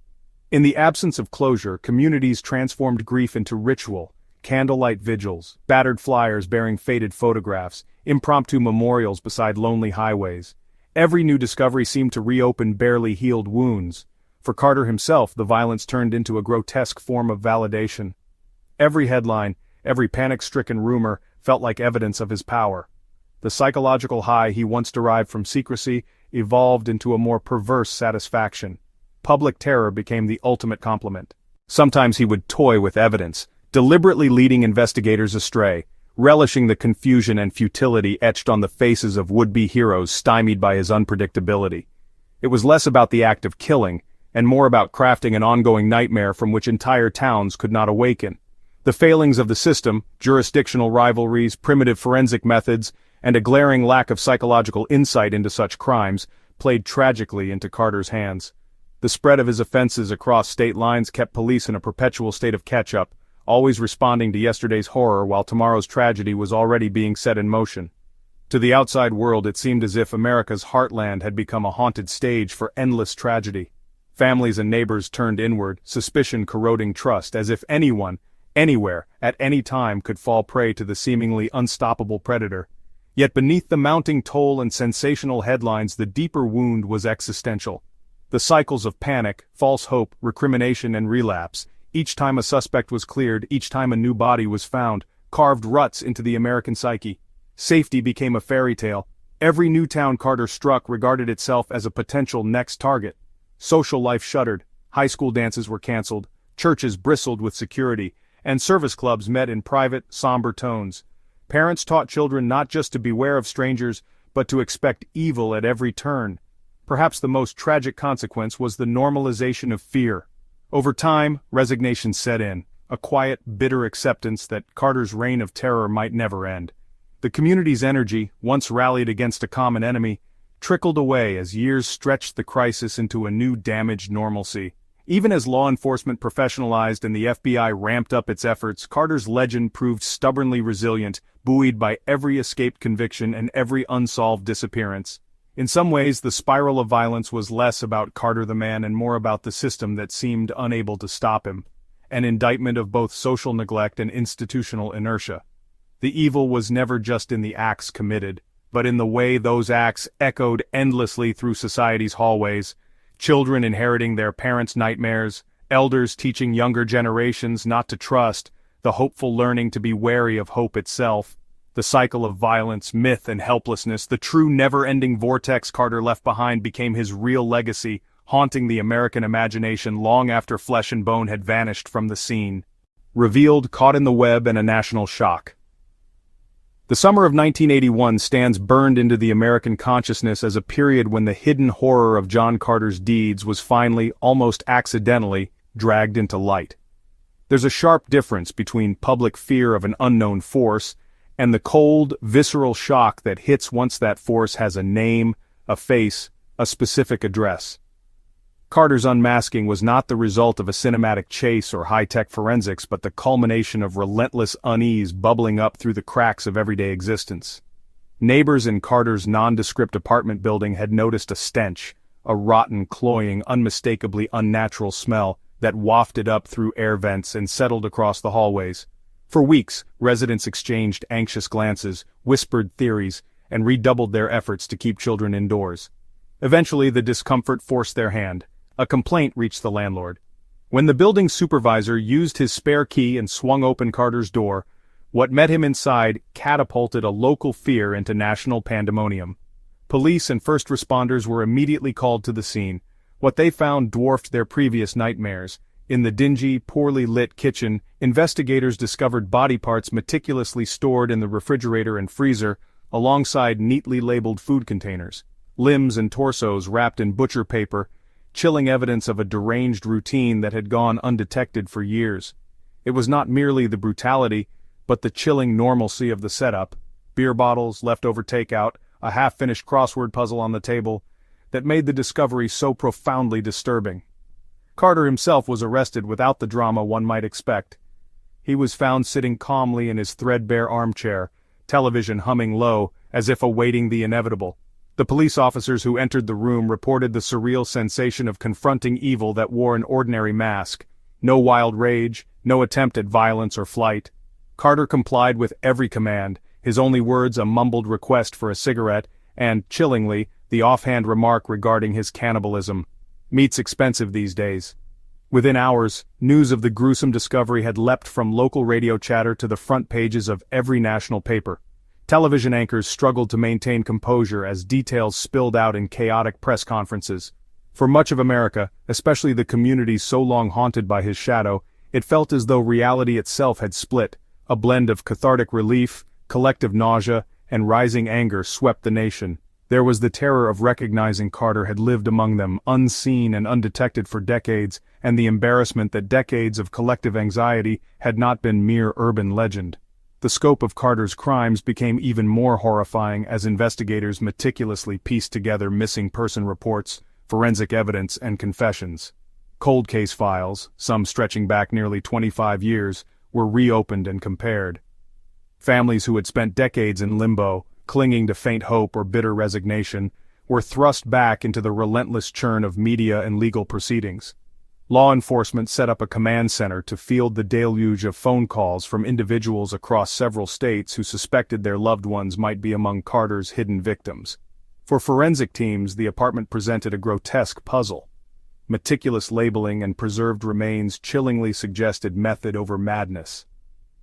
In the absence of closure, communities transformed grief into ritual: candlelight vigils, battered flyers bearing faded photographs, impromptu memorials beside lonely highways. Every new discovery seemed to reopen barely healed wounds. For Carter himself, the violence turned into a grotesque form of validation. Every headline, every panic-stricken rumor, felt like evidence of his power. The psychological high he once derived from secrecy evolved into a more perverse satisfaction. Public terror became the ultimate compliment. Sometimes he would toy with evidence, deliberately leading investigators astray, relishing the confusion and futility etched on the faces of would-be heroes stymied by his unpredictability. It was less about the act of killing, and more about crafting an ongoing nightmare from which entire towns could not awaken. The failings of the system, jurisdictional rivalries, primitive forensic methods, and a glaring lack of psychological insight into such crimes, played tragically into Carter's hands. The spread of his offenses across state lines kept police in a perpetual state of catch-up, always responding to yesterday's horror while tomorrow's tragedy was already being set in motion. To the outside world it seemed as if America's heartland had become a haunted stage for endless tragedy. Families and neighbors turned inward, suspicion corroding trust, as if anyone, anywhere, at any time could fall prey to the seemingly unstoppable predator. Yet beneath the mounting toll and sensational headlines, the deeper wound was existential. The cycles of panic, false hope, recrimination and relapse, each time a suspect was cleared, each time a new body was found, carved ruts into the American psyche. Safety became a fairy tale. Every new town Carter struck regarded itself as a potential next target. Social life shuttered, high school dances were canceled, churches bristled with security, and service clubs met in private, somber tones. Parents taught children not just to beware of strangers, but to expect evil at every turn. Perhaps the most tragic consequence was the normalization of fear. Over time, resignation set in, a quiet, bitter acceptance that Carter's reign of terror might never end. The community's energy, once rallied against a common enemy, trickled away as years stretched the crisis into a new damaged normalcy. Even as law enforcement professionalized and the FBI ramped up its efforts, Carter's legend proved stubbornly resilient, buoyed by every escaped conviction and every unsolved disappearance. In some ways, the spiral of violence was less about Carter the man and more about the system that seemed unable to stop him, an indictment of both social neglect and institutional inertia. The evil was never just in the acts committed, but in the way those acts echoed endlessly through society's hallways, children inheriting their parents' nightmares, elders teaching younger generations not to trust, the hopeful learning to be wary of hope itself. The cycle of violence, myth, and helplessness, the true never-ending vortex Carter left behind became his real legacy, haunting the American imagination long after flesh and bone had vanished from the scene. Revealed, caught in the web, and a national shock. The summer of 1981 stands burned into the American consciousness as a period when the hidden horror of John Carter's deeds was finally, almost accidentally, dragged into light. There's a sharp difference between public fear of an unknown force and the cold, visceral shock that hits once that force has a name, a face, a specific address. Carter's unmasking was not the result of a cinematic chase or high-tech forensics, but the culmination of relentless unease bubbling up through the cracks of everyday existence. Neighbors in Carter's nondescript apartment building had noticed a stench, a rotten, cloying, unmistakably unnatural smell that wafted up through air vents and settled across the hallways. For weeks, residents exchanged anxious glances, whispered theories, and redoubled their efforts to keep children indoors. Eventually, the discomfort forced their hand. A complaint reached the landlord. When the building supervisor used his spare key and swung open Carter's door, what met him inside catapulted a local fear into national pandemonium. Police and first responders were immediately called to the scene. What they found dwarfed their previous nightmares. In the dingy, poorly lit kitchen, investigators discovered body parts meticulously stored in the refrigerator and freezer, alongside neatly labeled food containers. Limbs and torsos wrapped in butcher paper, chilling evidence of a deranged routine that had gone undetected for years. It was not merely the brutality, but the chilling normalcy of the setup, beer bottles, leftover takeout, a half-finished crossword puzzle on the table, that made the discovery so profoundly disturbing. Carter himself was arrested without the drama one might expect. He was found sitting calmly in his threadbare armchair, television humming low, as if awaiting the inevitable. The police officers who entered the room reported the surreal sensation of confronting evil that wore an ordinary mask. No wild rage, no attempt at violence or flight. Carter complied with every command, his only words a mumbled request for a cigarette, and, chillingly, the offhand remark regarding his cannibalism. Meat's expensive these days. Within hours, news of the gruesome discovery had leapt from local radio chatter to the front pages of every national paper. Television anchors struggled to maintain composure as details spilled out in chaotic press conferences. For much of America, especially the communities so long haunted by his shadow, it felt as though reality itself had split. A blend of cathartic relief, collective nausea, and rising anger swept the nation. There was the terror of recognizing Carter had lived among them, unseen and undetected for decades, and the embarrassment that decades of collective anxiety had not been mere urban legend. The scope of Carter's crimes became even more horrifying as investigators meticulously pieced together missing person reports, forensic evidence, and confessions. Cold case files, some stretching back nearly 25 years, were reopened and compared. Families who had spent decades in limbo, clinging to faint hope or bitter resignation, were thrust back into the relentless churn of media and legal proceedings. Law enforcement set up a command center to field the deluge of phone calls from individuals across several states who suspected their loved ones might be among Carter's hidden victims. For forensic teams, the apartment presented a grotesque puzzle. Meticulous labeling and preserved remains chillingly suggested method over madness.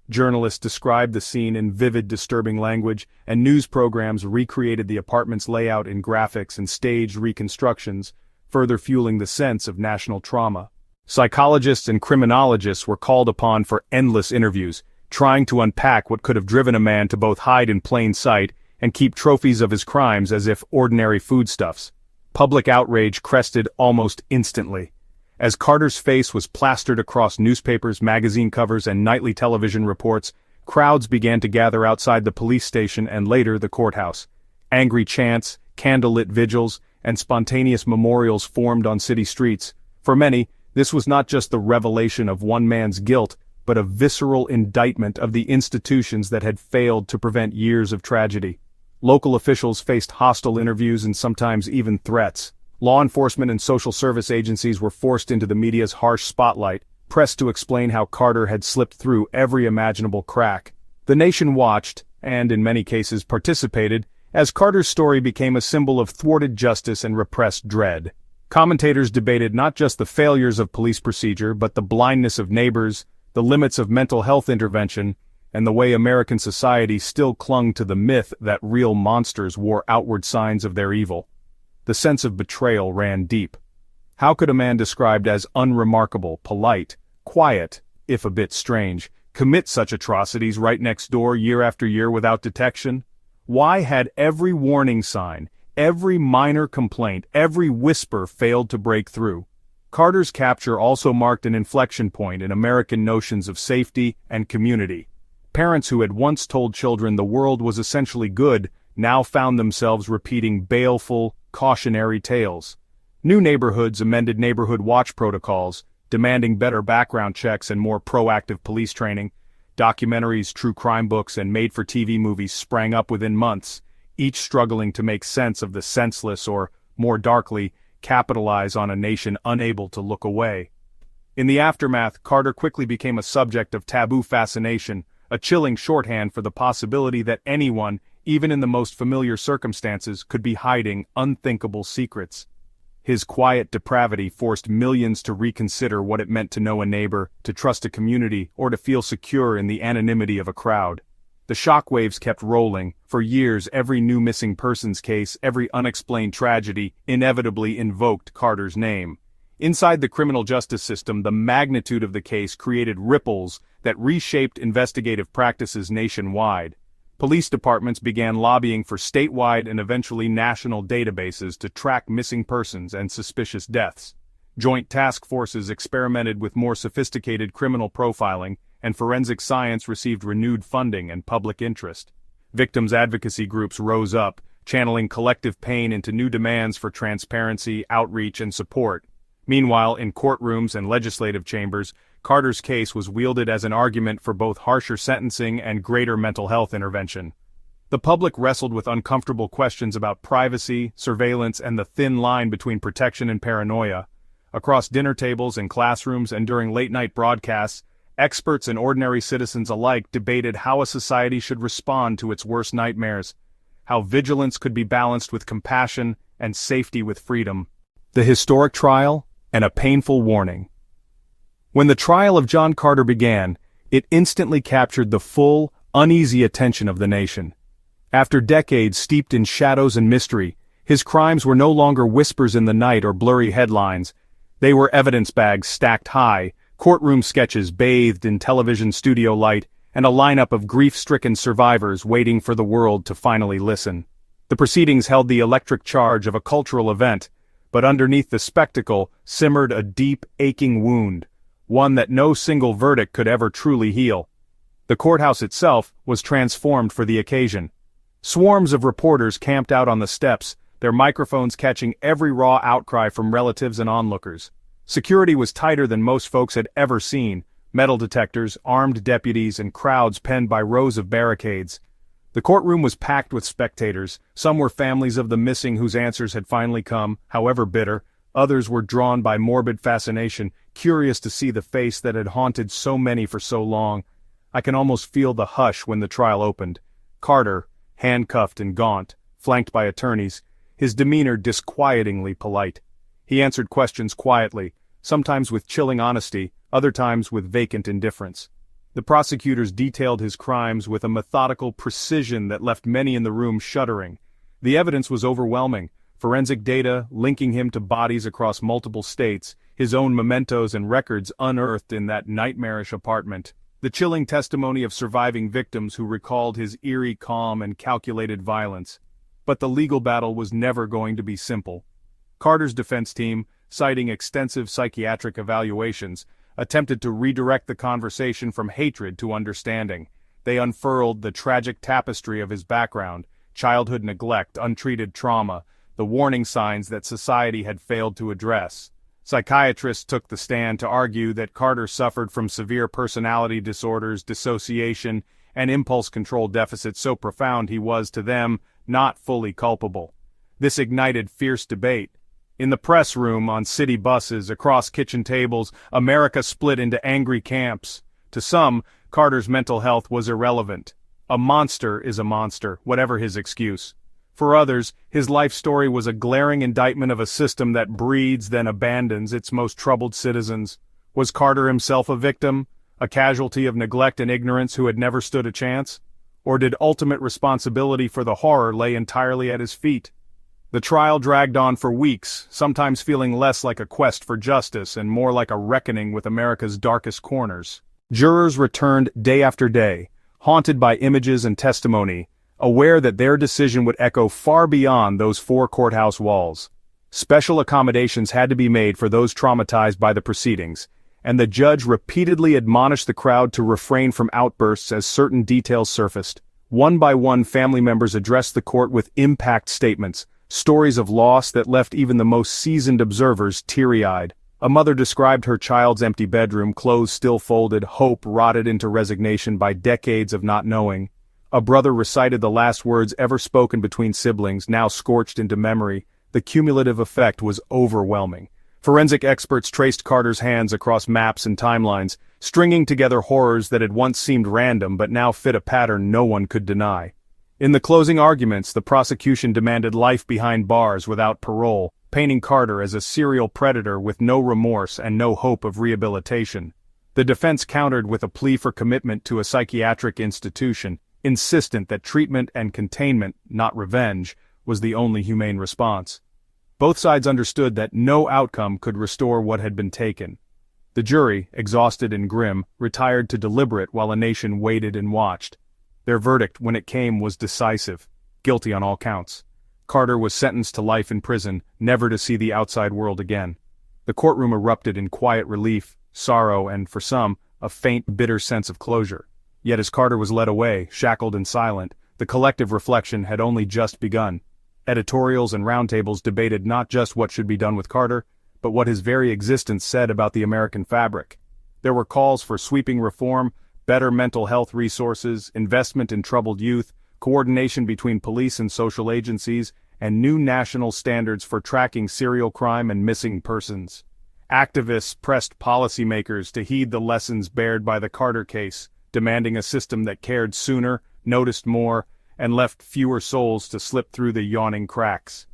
Journalists described the scene in vivid, disturbing language, and news programs recreated the apartment's layout in graphics and staged reconstructions, further fueling the sense of national trauma. Psychologists and criminologists were called upon for endless interviews, trying to unpack what could have driven a man to both hide in plain sight and keep trophies of his crimes as if ordinary foodstuffs. Public outrage crested almost instantly. As Carter's face was plastered across newspapers, magazine covers, and nightly television reports, crowds began to gather outside the police station and later the courthouse. Angry chants, candlelit vigils, and spontaneous memorials formed on city streets. For many, this was not just the revelation of one man's guilt, but a visceral indictment of the institutions that had failed to prevent years of tragedy. Local officials faced hostile interviews and sometimes even threats. Law enforcement and social service agencies were forced into the media's harsh spotlight, pressed to explain how Carter had slipped through every imaginable crack. The nation watched, and in many cases participated, as Carter's story became a symbol of thwarted justice and repressed dread. Commentators debated not just the failures of police procedure but the blindness of neighbors, the limits of mental health intervention, and the way American society still clung to the myth that real monsters wore outward signs of their evil. The sense of betrayal ran deep. How could a man described as unremarkable, polite, quiet, if a bit strange, commit such atrocities right next door year after year without detection? Why had every warning sign, every minor complaint, every whisper failed to break through? Carter's capture also marked an inflection point in American notions of safety and community. Parents who had once told children the world was essentially good now found themselves repeating baleful, cautionary tales. New neighborhoods amended neighborhood watch protocols, demanding better background checks and more proactive police training. Documentaries, true crime books, and made-for-TV movies sprang up within months, each struggling to make sense of the senseless or, more darkly, capitalize on a nation unable to look away. In the aftermath, Carter quickly became a subject of taboo fascination, a chilling shorthand for the possibility that anyone, even in the most familiar circumstances, could be hiding unthinkable secrets. His quiet depravity forced millions to reconsider what it meant to know a neighbor, to trust a community, or to feel secure in the anonymity of a crowd. The shockwaves kept rolling. For years, every new missing persons case, every unexplained tragedy, inevitably invoked Carter's name. Inside the criminal justice system, the magnitude of the case created ripples that reshaped investigative practices nationwide. Police departments began lobbying for statewide and eventually national databases to track missing persons and suspicious deaths. Joint task forces experimented with more sophisticated criminal profiling, and forensic science received renewed funding and public interest. Victims' advocacy groups rose up, channeling collective pain into new demands for transparency, outreach, and support. Meanwhile, in courtrooms and legislative chambers, Carter's case was wielded as an argument for both harsher sentencing and greater mental health intervention. The public wrestled with uncomfortable questions about privacy, surveillance, and the thin line between protection and paranoia. Across dinner tables, in classrooms, and during late-night broadcasts, experts and ordinary citizens alike debated how a society should respond to its worst nightmares, how vigilance could be balanced with compassion and safety with freedom. The historic trial, and a painful warning. When the trial of John Carter began, it instantly captured the full, uneasy attention of the nation. After decades steeped in shadows and mystery, his crimes were no longer whispers in the night or blurry headlines. They were evidence bags stacked high, courtroom sketches bathed in television studio light, and a lineup of grief-stricken survivors waiting for the world to finally listen. The proceedings held the electric charge of a cultural event, but underneath the spectacle simmered a deep, aching wound, one that no single verdict could ever truly heal. The courthouse itself was transformed for the occasion. Swarms of reporters camped out on the steps, their microphones catching every raw outcry from relatives and onlookers. Security was tighter than most folks had ever seen, metal detectors, armed deputies, and crowds penned by rows of barricades. The courtroom was packed with spectators. Some were families of the missing whose answers had finally come, however bitter. Others were drawn by morbid fascination, curious to see the face that had haunted so many for so long. I can almost feel the hush when the trial opened. Carter, handcuffed and gaunt, flanked by attorneys, his demeanor disquietingly polite. He answered questions quietly, sometimes with chilling honesty, other times with vacant indifference. The prosecutors detailed his crimes with a methodical precision that left many in the room shuddering. The evidence was overwhelming. Forensic data linking him to bodies across multiple states, his own mementos and records unearthed in that nightmarish apartment. The chilling testimony of surviving victims who recalled his eerie calm and calculated violence. But the legal battle was never going to be simple. Carter's defense team, citing extensive psychiatric evaluations, attempted to redirect the conversation from hatred to understanding. They unfurled the tragic tapestry of his background, childhood neglect, untreated trauma, the warning signs that society had failed to address. Psychiatrists took the stand to argue that Carter suffered from severe personality disorders, dissociation, and impulse control deficits so profound he was, to them, not fully culpable. This ignited fierce debate. In the press room, on city buses, across kitchen tables, America split into angry camps. To some, Carter's mental health was irrelevant. A monster is a monster, whatever his excuse. For others, his life story was a glaring indictment of a system that breeds then abandons its most troubled citizens. Was Carter himself a victim, a casualty of neglect and ignorance who had never stood a chance? Or did ultimate responsibility for the horror lay entirely at his feet? The trial dragged on for weeks, sometimes feeling less like a quest for justice and more like a reckoning with America's darkest corners. Jurors returned day after day, haunted by images and testimony, aware that their decision would echo far beyond those four courthouse walls. Special accommodations had to be made for those traumatized by the proceedings, and the judge repeatedly admonished the crowd to refrain from outbursts as certain details surfaced. One by one, family members addressed the court with impact statements, stories of loss that left even the most seasoned observers teary-eyed. A mother described her child's empty bedroom, clothes still folded, hope rotted into resignation by decades of not knowing. A brother recited the last words ever spoken between siblings, now scorched into memory. The cumulative effect was overwhelming. Forensic experts traced Carter's hands across maps and timelines, stringing together horrors that had once seemed random but now fit a pattern no one could deny. In the closing arguments, the prosecution demanded life behind bars without parole, painting Carter as a serial predator with no remorse and no hope of rehabilitation. The defense countered with a plea for commitment to a psychiatric institution, insistent that treatment and containment, not revenge, was the only humane response. Both sides understood that no outcome could restore what had been taken. The jury, exhausted and grim, retired to deliberate while a nation waited and watched. Their verdict, when it came, was decisive: guilty on all counts. Carter was sentenced to life in prison, never to see the outside world again. The courtroom erupted in quiet relief, sorrow, and, for some, a faint, bitter sense of closure. Yet as Carter was led away, shackled and silent, the collective reflection had only just begun. Editorials and roundtables debated not just what should be done with Carter, but what his very existence said about the American fabric. There were calls for sweeping reform, better mental health resources, investment in troubled youth, coordination between police and social agencies, and new national standards for tracking serial crime and missing persons. Activists pressed policymakers to heed the lessons bared by the Carter case, demanding a system that cared sooner, noticed more, and left fewer souls to slip through the yawning cracks.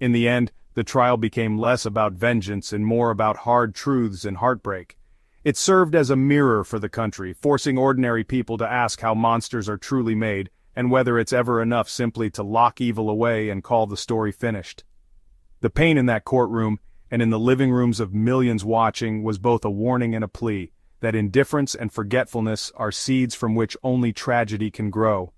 In the end, the trial became less about vengeance and more about hard truths and heartbreak. It served as a mirror for the country, forcing ordinary people to ask how monsters are truly made, and whether it's ever enough simply to lock evil away and call the story finished. The pain in that courtroom, and in the living rooms of millions watching, was both a warning and a plea, that indifference and forgetfulness are seeds from which only tragedy can grow.